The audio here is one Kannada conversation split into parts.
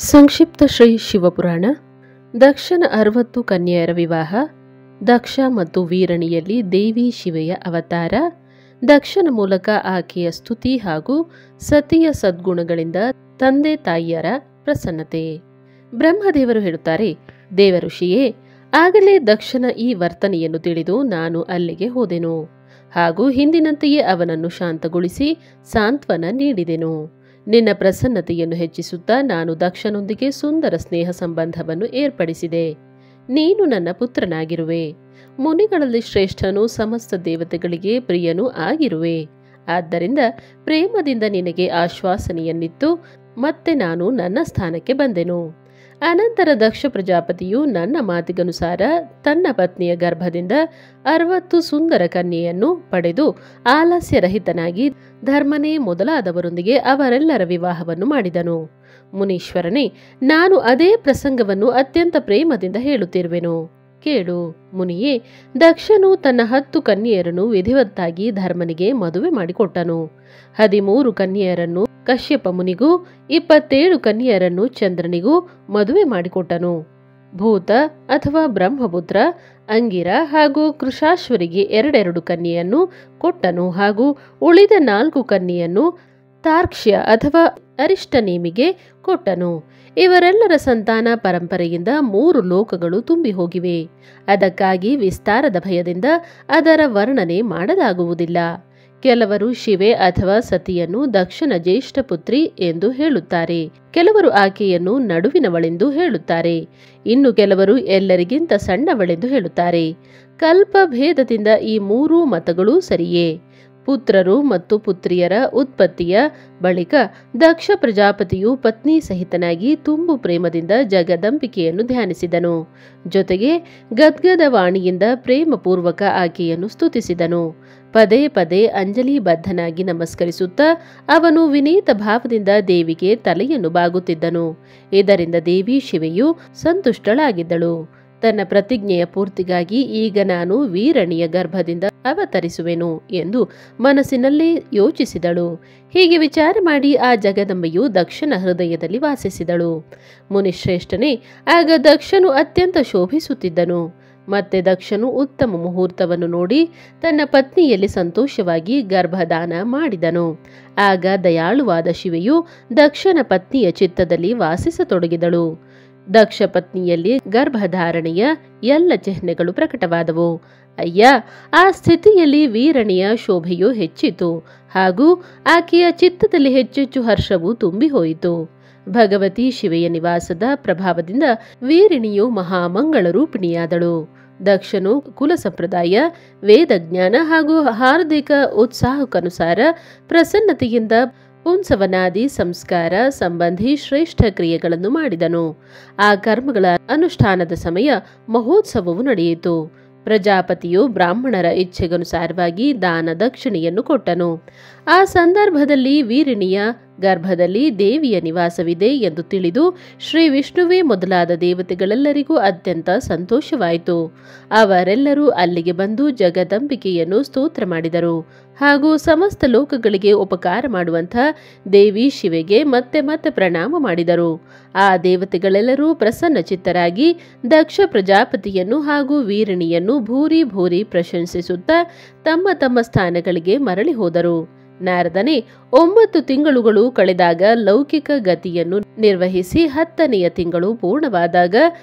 ಸಂಕ್ಷಿಪ್ತ ಶ್ರೀ ಶಿವಪುರಾಣ. ದಕ್ಷನ 60 ಕನ್ಯೆಯರ ವಿವಾಹ. ದಕ್ಷ ಮತ್ತು ವೀರಣಿಯಲ್ಲಿ ದೇವಿ ಶಿವೆಯ ಅವತಾರ. ದಕ್ಷನ ಮೂಲಕ ಆಕೆಯ ಸ್ತುತಿ ಹಾಗೂ ಸತಿಯ ಸದ್ಗುಣಗಳಿಂದ ತಂದೆ ತಾಯಿಯರ ಪ್ರಸನ್ನತೆ. ಬ್ರಹ್ಮದೇವರು ಹೇಳುತ್ತಾರೆ, ದೇವಋಷಿಯೇ, ಆಗಲೇ ದಕ್ಷನ ಈ ವರ್ತನೆಯನ್ನು ತಿಳಿದು ನಾನು ಅಲ್ಲಿಗೆ ಹೋದೆನು ಹಾಗೂ ಹಿಂದಿನಂತೆಯೇ ಅವನನ್ನು ಶಾಂತಗೊಳಿಸಿ ಸಾಂತ್ವನ ನೀಡಿದೆನು. ನಿನ್ನ ಪ್ರಸನ್ನತೆಯನ್ನು ಹೆಚ್ಚಿಸುತ್ತಾ ನಾನು ದಕ್ಷನೊಂದಿಗೆ ಸುಂದರ ಸ್ನೇಹ ಸಂಬಂಧವನ್ನು ಏರ್ಪಡಿಸಿದೆ. ನೀನು ನನ್ನ ಪುತ್ರನಾಗಿರುವೆ. ಮುನಿಗಳಲ್ಲಿ ಶ್ರೇಷ್ಠನೂ ಸಮಸ್ತ ದೇವತೆಗಳಿಗೆ ಪ್ರಿಯನೂ ಆಗಿರುವೆ. ಆದ್ದರಿಂದ ಪ್ರೇಮದಿಂದ ನಿನಗೆ ಆಶ್ವಾಸನೆಯನ್ನಿತ್ತು ಮತ್ತೆ ನಾನು ನನ್ನ ಸ್ಥಾನಕ್ಕೆ ಬಂದೆನು. ಅನಂತರ ದಕ್ಷ ಪ್ರಜಾಪತಿಯು ನನ್ನ ಮಾತಿಗನುಸಾರ ತನ್ನ ಪತ್ನಿಯ ಗರ್ಭದಿಂದ 60 ಸುಂದರ ಕನ್ಯೆಯನ್ನು ಪಡೆದು ಆಲಸ್ಯರಹಿತನಾಗಿ ಧರ್ಮನೇ ಮೊದಲಾದವರೊಂದಿಗೆ ಅವರೆಲ್ಲರ ವಿವಾಹವನ್ನು ಮಾಡಿದನು. ಮುನೀಶ್ವರನೇ, ನಾನು ಅದೇ ಪ್ರಸಂಗವನ್ನು ಅತ್ಯಂತ ಪ್ರೇಮದಿಂದ ಹೇಳುತ್ತಿರುವೆನು, ಕೇಳು. ಮುನಿಯೇ, ದಕ್ಷನು ತನ್ನ 10 ಕನ್ಯೆಯರನ್ನು ವಿಧಿವತ್ತಾಗಿ ಧರ್ಮನಿಗೆ ಮದುವೆ ಮಾಡಿಕೊಟ್ಟನು. 13 ಕನ್ಯೆಯರನ್ನು ಕಶ್ಯಪ ಮುನಿಗೂ 27 ಕನ್ಯೆಯರನ್ನು ಚಂದ್ರನಿಗೂ ಮದುವೆ ಮಾಡಿಕೊಟ್ಟನು. ಭೂತ ಅಥವಾ ಬ್ರಹ್ಮಪುತ್ರ ಅಂಗಿರ ಹಾಗೂ ಕೃಶಾಶ್ವರಿಗೆ 2 ಕನ್ಯೆಯನ್ನು ಕೊಟ್ಟನು ಹಾಗೂ ಉಳಿದ 4 ಕನ್ಯೆಯನ್ನು ತಾರ್ಕ್ಷ್ಯ ಅಥವಾ ಅರಿಷ್ಟನೇಮಿಗೆ ಕೊಟ್ಟನು. ಇವರೆಲ್ಲರ ಸಂತಾನ ಪರಂಪರೆಯಿಂದ 3 ಲೋಕಗಳು ತುಂಬಿ ಹೋಗಿವೆ. ಅದಕ್ಕಾಗಿ ವಿಸ್ತಾರದ ಭಯದಿಂದ ಅದರ ವರ್ಣನೆ ಮಾಡಲಾಗುವುದಿಲ್ಲ. ಕೆಲವರು ಶಿವೆ ಅಥವಾ ಸತಿಯನ್ನು ದಕ್ಷನ ಜ್ಯೇಷ್ಠ ಪುತ್ರಿ ಎಂದು ಹೇಳುತ್ತಾರೆ. ಕೆಲವರು ಆಕೆಯನ್ನು ನಡುವಿನವಳೆಂದು ಹೇಳುತ್ತಾರೆ. ಇನ್ನು ಕೆಲವರು ಎಲ್ಲರಿಗಿಂತ ಸಣ್ಣವಳೆಂದು ಹೇಳುತ್ತಾರೆ. ಕಲ್ಪ ಭೇದದಿಂದ ಈ 3 ಮತಗಳೂ ಸರಿಯೇ. ಪುತ್ರರು ಮತ್ತು ಪುತ್ರಿಯರ ಉತ್ಪತ್ತಿಯ ಬಳಿಕ ದಕ್ಷ ಪ್ರಜಾಪತಿಯು ಪತ್ನಿ ಸಹಿತನಾಗಿ ತುಂಬು ಪ್ರೇಮದಿಂದ ಜಗದಂಬಿಕೆಯನ್ನು ಧ್ಯಾನಿಸಿದನು. ಜೊತೆಗೆ ಗದ್ಗದ ವಾಣಿಯಿಂದ ಪ್ರೇಮಪೂರ್ವಕ ಆಕೆಯನ್ನು ಸ್ತುತಿಸಿದನು. ಪದೇ ಪದೇ ಅಂಜಲಿಬದ್ಧನಾಗಿ ನಮಸ್ಕರಿಸುತ್ತಾ ಅವನು ವಿನೀತ ಭಾವದಿಂದ ದೇವಿಗೆ ತಲೆಯನ್ನು ಬಾಗುತ್ತಿದ್ದನು. ಇದರಿಂದ ದೇವಿ ಶಿವೆಯು ಸಂತುಷ್ಟಳಾಗಿದ್ದಳು. ತನ್ನ ಪ್ರತಿಜ್ಞೆಯ ಪೂರ್ತಿಗಾಗಿ ಈಗ ನಾನು ವೀರಣಿಯ ಗರ್ಭದಿಂದ ಅವತರಿಸುವೆನು ಎಂದು ಮನಸ್ಸಿನಲ್ಲಿ ಯೋಚಿಸಿದಳು. ಹೀಗೆ ವಿಚಾರ ಮಾಡಿ ಆ ಜಗದಂಬೆಯು ದಕ್ಷನ ಹೃದಯದಲ್ಲಿ ವಾಸಿಸಿದಳು. ಮುನಿಶ್ರೇಷ್ಠನೇ, ಆಗ ದಕ್ಷನು ಅತ್ಯಂತ ಶೋಭಿಸುತ್ತಿದ್ದನು. ಮತ್ತೆ ದಕ್ಷನು ಉತ್ತಮ ಮುಹೂರ್ತವನ್ನು ನೋಡಿ ತನ್ನ ಪತ್ನಿಯಲ್ಲಿ ಸಂತೋಷವಾಗಿ ಗರ್ಭದಾನ ಮಾಡಿದನು. ಆಗ ದಯಾಳುವಾದ ಶಿವೆಯು ದಕ್ಷನ ಪತ್ನಿಯ ಚಿತ್ತದಲ್ಲಿ ವಾಸಿಸತೊಡಗಿದಳು. ದಕ್ಷ ಪತ್ನಿಯಲ್ಲಿ ಗರ್ಭಧಾರಣೆಯ ಎಲ್ಲ ಚಿಹ್ನೆಗಳು ಪ್ರಕಟವಾದವು. ಅಯ್ಯ, ಆ ಸ್ಥಿತಿಯಲ್ಲಿ ವೀರಣಿಯ ಶೋಭೆಯು ಹೆಚ್ಚಿತು ಹಾಗೂ ಆಕೆಯ ಚಿತ್ತದಲ್ಲಿ ಹೆಚ್ಚೆಚ್ಚು ಹರ್ಷವು ತುಂಬಿ ಹೋಯಿತು. ಭಗವತಿ ಶಿವೆಯ ನಿವಾಸದ ಪ್ರಭಾವದಿಂದ ವೀರಿಣಿಯು ಮಹಾಮಂಗಳ ರೂಪಿಣಿಯಾದಳು. ದಕ್ಷನು ಕುಲ ಸಂಪ್ರದಾಯ, ವೇದಜ್ಞಾನ ಹಾಗೂ ಹಾರ್ದಿಕ ಉತ್ಸಾಹಕ್ಕನುಸಾರ ಪ್ರಸನ್ನತೆಯಿಂದ ಪುಂಸವನಾದಿ ಸಂಸ್ಕಾರ ಸಂಬಂಧಿ ಶ್ರೇಷ್ಠ ಕ್ರಿಯೆಗಳನ್ನು ಮಾಡಿದನು. ಆ ಕರ್ಮಗಳ ಅನುಷ್ಠಾನದ ಸಮಯ ಮಹೋತ್ಸವವು ನಡೆಯಿತು. ಪ್ರಜಾಪತಿಯು ಬ್ರಾಹ್ಮಣರ ಇಚ್ಛೆಗನುಸಾರವಾಗಿ ದಾನ ದಕ್ಷಿಣೆಯನ್ನು ಕೊಟ್ಟನು. ಆ ಸಂದರ್ಭದಲ್ಲಿ ವೀರಿಣಿಯ ಗರ್ಭದಲ್ಲಿ ದೇವಿಯ ನಿವಾಸವಿದೆ ಎಂದು ತಿಳಿದು ಶ್ರೀ ವಿಷ್ಣುವೇ ಮೊದಲಾದ ದೇವತೆಗಳೆಲ್ಲರಿಗೂ ಅತ್ಯಂತ ಸಂತೋಷವಾಯಿತು. ಅವರೆಲ್ಲರೂ ಅಲ್ಲಿಗೆ ಬಂದು ಜಗದಂಬಿಕೆಯನ್ನು ಸ್ತೋತ್ರ ಮಾಡಿದರು ಹಾಗೂ ಸಮಸ್ತ ಲೋಕಗಳಿಗೆ ಉಪಕಾರ ಮಾಡುವಂಥ ದೇವಿ ಶಿವೆಗೆ ಮತ್ತೆ ಮತ್ತೆ ಪ್ರಣಾಮ ಮಾಡಿದರು. ಆ ದೇವತೆಗಳೆಲ್ಲರೂ ಪ್ರಸನ್ನ ಚಿತ್ತರಾಗಿ ದಕ್ಷ ಪ್ರಜಾಪತಿಯನ್ನು ಹಾಗೂ ವೀರಿಣಿಯನ್ನು ಭೂರಿ ಭೂರಿ ಪ್ರಶಂಸಿಸುತ್ತಾ ತಮ್ಮ ತಮ್ಮ ಸ್ಥಾನಗಳಿಗೆ ಮರಳಿ ಹೋದರು. ನಾರದನೇ, 9 ತಿಂಗಳುಗಳು ಕಳೆದಾಗ ಲೌಕಿಕ ಗತಿಯನ್ನು ನಿರ್ವಹಿಸಿ 10ನೆಯ ತಿಂಗಳು ಪೂರ್ಣವಾದಾಗ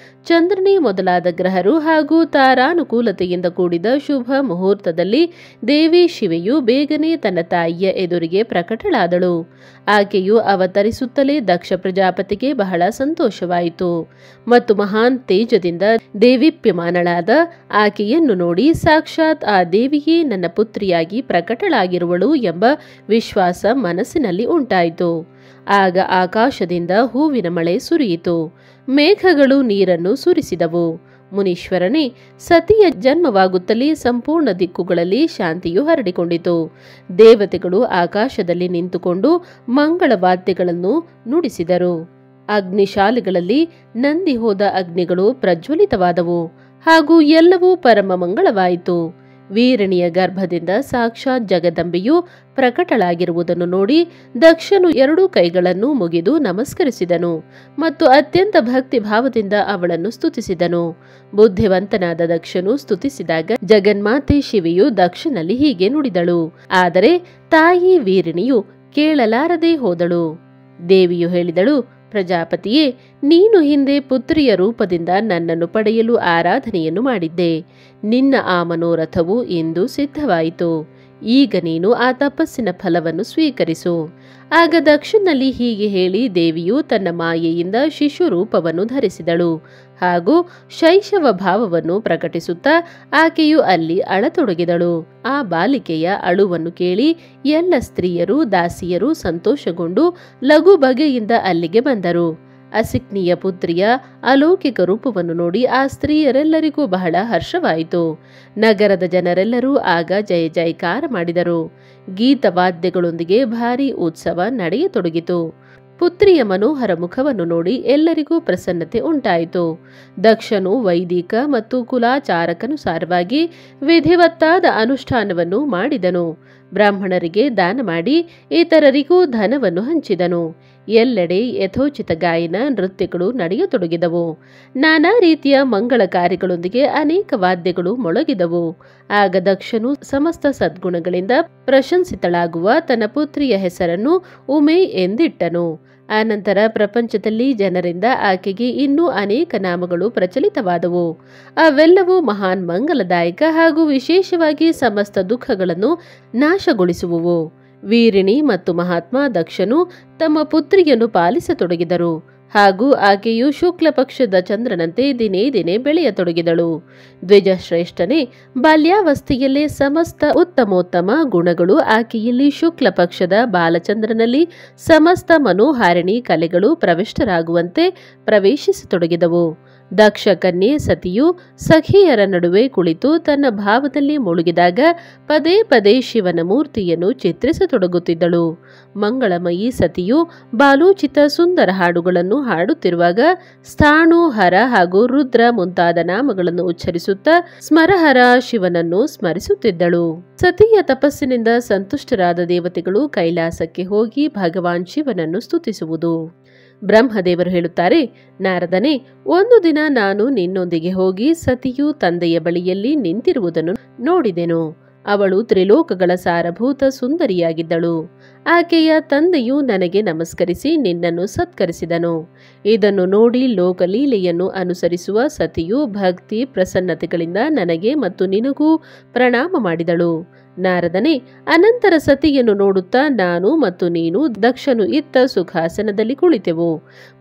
ಚಂದ್ರನೇ ಮೊದಲಾದ ಗ್ರಹರು ಹಾಗೂ ತಾರಾನುಕೂಲತೆಯಿಂದ ಕೂಡಿದ ಶುಭ ಮುಹೂರ್ತದಲ್ಲಿ ದೇವಿ ಶಿವೆಯು ಬೇಗನೆ ತನ್ನ ತಾಯಿಯ ಎದುರಿಗೆ ಪ್ರಕಟಳಾದಳು. ಆಕೆಯು ಅವತರಿಸುತ್ತಲೇ ದಕ್ಷ ಪ್ರಜಾಪತಿಗೆ ಬಹಳ ಸಂತೋಷವಾಯಿತು ಮತ್ತು ಮಹಾನ್ ತೇಜದಿಂದ ದೇವೀಪ್ಯಮಾನಳಾದ ಆಕೆಯನ್ನು ನೋಡಿ ಸಾಕ್ಷಾತ್ ಆ ದೇವಿಯೇ ನನ್ನ ಪುತ್ರಿಯಾಗಿ ಪ್ರಕಟಳಾಗಿರುವಳು ಎಂಬ ವಿಶ್ವಾಸ ಮನಸ್ಸಿನಲ್ಲಿ ಉಂಟಾಯಿತು. ಆಗ ಆಕಾಶದಿಂದ ಹೂವಿನ ಮಳೆ ಸುರಿಯಿತು. ಮೇಘಗಳು ನೀರನ್ನು ಸುರಿಸಿದವು. ಮುನೀಶ್ವರನೇ, ಸತಿಯ ಜನ್ಮವಾಗುತ್ತಲೇ ಸಂಪೂರ್ಣ ದಿಕ್ಕುಗಳಲ್ಲಿ ಶಾಂತಿಯು ಹರಡಿಕೊಂಡಿತು. ದೇವತೆಗಳು ಆಕಾಶದಲ್ಲಿ ನಿಂತುಕೊಂಡು ಮಂಗಳ ವಾದ್ಯಗಳನ್ನು ನುಡಿಸಿದರು. ಅಗ್ನಿಶಾಲೆಗಳಲ್ಲಿ ನಂದಿ ಹೋದ ಅಗ್ನಿಗಳು ಪ್ರಜ್ವಲಿತವಾದವು ಹಾಗೂ ಎಲ್ಲವೂ ಪರಮ ಮಂಗಳವಾಯಿತು. ವೀರಣಿಯ ಗರ್ಭದಿಂದ ಸಾಕ್ಷಾತ್ ಜಗದಂಬೆಯು ಪ್ರಕಟಳಾಗಿರುವುದನ್ನು ನೋಡಿ ದಕ್ಷನು ಎರಡೂ ಕೈಗಳನ್ನು ಮುಗಿದು ನಮಸ್ಕರಿಸಿದನು ಮತ್ತು ಅತ್ಯಂತ ಭಕ್ತಿ ಭಾವದಿಂದ ಅವಳನ್ನು ಸ್ತುತಿಸಿದನು. ಬುದ್ಧಿವಂತನಾದ ದಕ್ಷನು ಸ್ತುತಿಸಿದಾಗ ಜಗನ್ಮಾತೆ ಶಿವೆಯು ದಕ್ಷನಲ್ಲಿ ಹೀಗೆ ನುಡಿದಳು, ಆದರೆ ತಾಯಿ ವೀರಣಿಯು ಕೇಳಲಾರದೆ ಹೋದಳು. ದೇವಿಯು ಹೇಳಿದಳು, ಪ್ರಜಾಪತಿಯೇ, ನೀನು ಹಿಂದೆ ಪುತ್ರಿಯ ರೂಪದಿಂದ ನನ್ನನ್ನು ಪಡೆಯಲು ಆರಾಧನೆಯನ್ನು ಮಾಡಿದ್ದೆ. ನಿನ್ನ ಆ ಮನೋರಥವು ಇಂದು ಸಿದ್ಧವಾಯಿತು. ಈಗ ನೀನು ಆ ತಪಸ್ಸಿನ ಫಲವನ್ನು ಸ್ವೀಕರಿಸು. ಆಗ ದಕ್ಷನಲ್ಲಿ ಹೀಗೆ ಹೇಳಿ ದೇವಿಯು ತನ್ನ ಮಾಯೆಯಿಂದ ಶಿಶು ರೂಪವನ್ನು ಧರಿಸಿದಳು ಹಾಗೂ ಶೈಶವ ಭಾವವನ್ನು ಪ್ರಕಟಿಸುತ್ತಾ ಆಕೆಯು ಅಲ್ಲಿ ಅಳತೊಡಗಿದಳು. ಆ ಬಾಲಿಕೆಯ ಅಳುವನ್ನು ಕೇಳಿ ಎಲ್ಲ ಸ್ತ್ರೀಯರು ದಾಸಿಯರು ಸಂತೋಷಗೊಂಡು ಲಘು ಬಗೆಯಿಂದ ಅಲ್ಲಿಗೆ ಬಂದರು. ಅಸಿಕ್ನಿಯ ಪುತ್ರಿಯ ಅಲೌಕಿಕ ರೂಪವನ್ನು ನೋಡಿ ಆ ಸ್ತ್ರೀಯರೆಲ್ಲರಿಗೂ ಬಹಳ ಹರ್ಷವಾಯಿತು. ನಗರದ ಜನರೆಲ್ಲರೂ ಆಗ ಜಯ ಜಯಕಾರ ಮಾಡಿದರು. ಗೀತವಾದ್ಯಗಳೊಂದಿಗೆ ಭಾರೀ ಉತ್ಸವ ನಡೆಯತೊಡಗಿತು. ಪುತ್ರಿಯ ಮನೋಹರ ಮುಖವನ್ನು ನೋಡಿ ಎಲ್ಲರಿಗೂ ಪ್ರಸನ್ನತೆ ಉಂಟಾಯಿತು. ದಕ್ಷನು ವೈದಿಕ ಮತ್ತು ಕುಲಾಚಾರಕ್ಕನುಸಾರವಾಗಿ ವಿಧಿವತ್ತಾದ ಅನುಷ್ಠಾನವನ್ನು ಮಾಡಿದನು. ಬ್ರಾಹ್ಮಣರಿಗೆ ದಾನ ಮಾಡಿ ಇತರರಿಗೂ ಧನವನ್ನು ಹಂಚಿದನು. ಎಲ್ಲೆಡೆ ಯಥೋಚಿತ ಗಾಯನ ನೃತ್ಯಗಳು ನಡೆಯತೊಡಗಿದವು. ನಾನಾ ರೀತಿಯ ಮಂಗಳ ಕಾರ್ಯಗಳೊಂದಿಗೆ ಅನೇಕ ವಾದ್ಯಗಳು ಮೊಳಗಿದವು. ಆಗ ದಕ್ಷನು ಸಮಸ್ತ ಸದ್ಗುಣಗಳಿಂದ ಪ್ರಶಂಸಿತಳಾಗುವ ತನ್ನ ಪುತ್ರಿಯ ಹೆಸರನ್ನು ಉಮೆ ಎಂದಿಟ್ಟನು. ಆನಂತರ ಪ್ರಪಂಚದಲ್ಲಿ ಜನರಿಂದ ಆಕೆಗೆ ಇನ್ನೂ ಅನೇಕ ನಾಮಗಳು ಪ್ರಚಲಿತವಾದವು. ಅವೆಲ್ಲವೂ ಮಹಾನ್ ಮಂಗಲದಾಯಕ ಹಾಗೂ ವಿಶೇಷವಾಗಿ ಸಮಸ್ತ ದುಃಖಗಳನ್ನು ನಾಶಗೊಳಿಸುವುವು. ವೀರಿಣಿ ಮತ್ತು ಮಹಾತ್ಮ ದಕ್ಷನು ತಮ್ಮ ಪುತ್ರಿಯನ್ನು ಪಾಲಿಸತೊಡಗಿದರು ಹಾಗೂ ಆಕೆಯು ಶುಕ್ಲ ಪಕ್ಷದ ಚಂದ್ರನಂತೆ ದಿನೇ ದಿನೇ ಬೆಳೆಯತೊಡಗಿದಳು. ದ್ವಿಜಶ್ರೇಷ್ಠನೇ, ಬಾಲ್ಯಾವಸ್ಥೆಯಲ್ಲೇ ಸಮಸ್ತ ಉತ್ತಮೋತ್ತಮ ಗುಣಗಳು ಆಕೆಯಲ್ಲಿ ಶುಕ್ಲ ಪಕ್ಷದ ಬಾಲಚಂದ್ರನಲ್ಲಿ ಸಮಸ್ತ ಮನೋಹಾರಿಣಿ ಕಲೆಗಳು ಪ್ರವಿಷ್ಟರಾಗುವಂತೆ ಪ್ರವೇಶಿಸತೊಡಗಿದವು. ದಕ್ಷ ಕನ್ಯೆ ಸತಿಯು ಸಖಿಯರ ನಡುವೆ ಕುಳಿತು ತನ್ನ ಭಾವದಲ್ಲಿ ಮುಳುಗಿದಾಗ ಪದೇ ಪದೇ ಶಿವನ ಮೂರ್ತಿಯನ್ನು ಚಿತ್ರಿಸತೊಡಗುತ್ತಿದ್ದಳು. ಮಂಗಳಮಯಿ ಸತಿಯು ಬಾಲೋಚಿತ ಸುಂದರ ಹಾಡುಗಳನ್ನು ಹಾಡುತ್ತಿರುವಾಗ ಸ್ಥಾಣು, ಹರ ಹಾಗೂ ರುದ್ರ ಮುಂತಾದ ನಾಮಗಳನ್ನು ಉಚ್ಚರಿಸುತ್ತಾ ಸ್ಮರಹರ ಶಿವನನ್ನು ಸ್ಮರಿಸುತ್ತಿದ್ದಳು. ಸತಿಯ ತಪಸ್ಸಿನಿಂದ ಸಂತುಷ್ಟರಾದ ದೇವತೆಗಳು ಕೈಲಾಸಕ್ಕೆ ಹೋಗಿ ಭಗವಾನ್ ಶಿವನನ್ನು ಸ್ತುತಿಸುವುದು. ಬ್ರಹ್ಮದೇವರು ಹೇಳುತ್ತಾರೆ, ನಾರದನೇ, ಒಂದು ದಿನ ನಾನು ನಿನ್ನೊಂದಿಗೆ ಹೋಗಿ ಸತಿಯು ತಂದೆಯ ಬಳಿಯಲ್ಲಿ ನಿಂತಿರುವುದನ್ನು ನೋಡಿದೆನು. ಅವಳು ತ್ರಿಲೋಕಗಳ ಸಾರಭೂತ ಸುಂದರಿಯಾಗಿದ್ದಳು. ಆಕೆಯ ತಂದೆಯು ನನಗೆ ನಮಸ್ಕರಿಸಿ ನಿನ್ನನ್ನು ಸತ್ಕರಿಸಿದನು. ಇದನ್ನು ನೋಡಿ ಲೋಕಲೀಲೆಯನ್ನು ಅನುಸರಿಸುವ ಸತಿಯು ಭಕ್ತಿ ಪ್ರಸನ್ನತೆಗಳಿಂದ ನನಗೆ ಮತ್ತು ನಿನಗೂ ಪ್ರಣಾಮ ಮಾಡಿದಳು. ನಾರದನೇ, ಅನಂತರ ಸತಿಯನ್ನು ನೋಡುತ್ತಾ ನಾನು ಮತ್ತು ನೀನು ದಕ್ಷನು ಇತ್ತ ಸುಖಾಸನದಲ್ಲಿ ಕುಳಿತೆವು.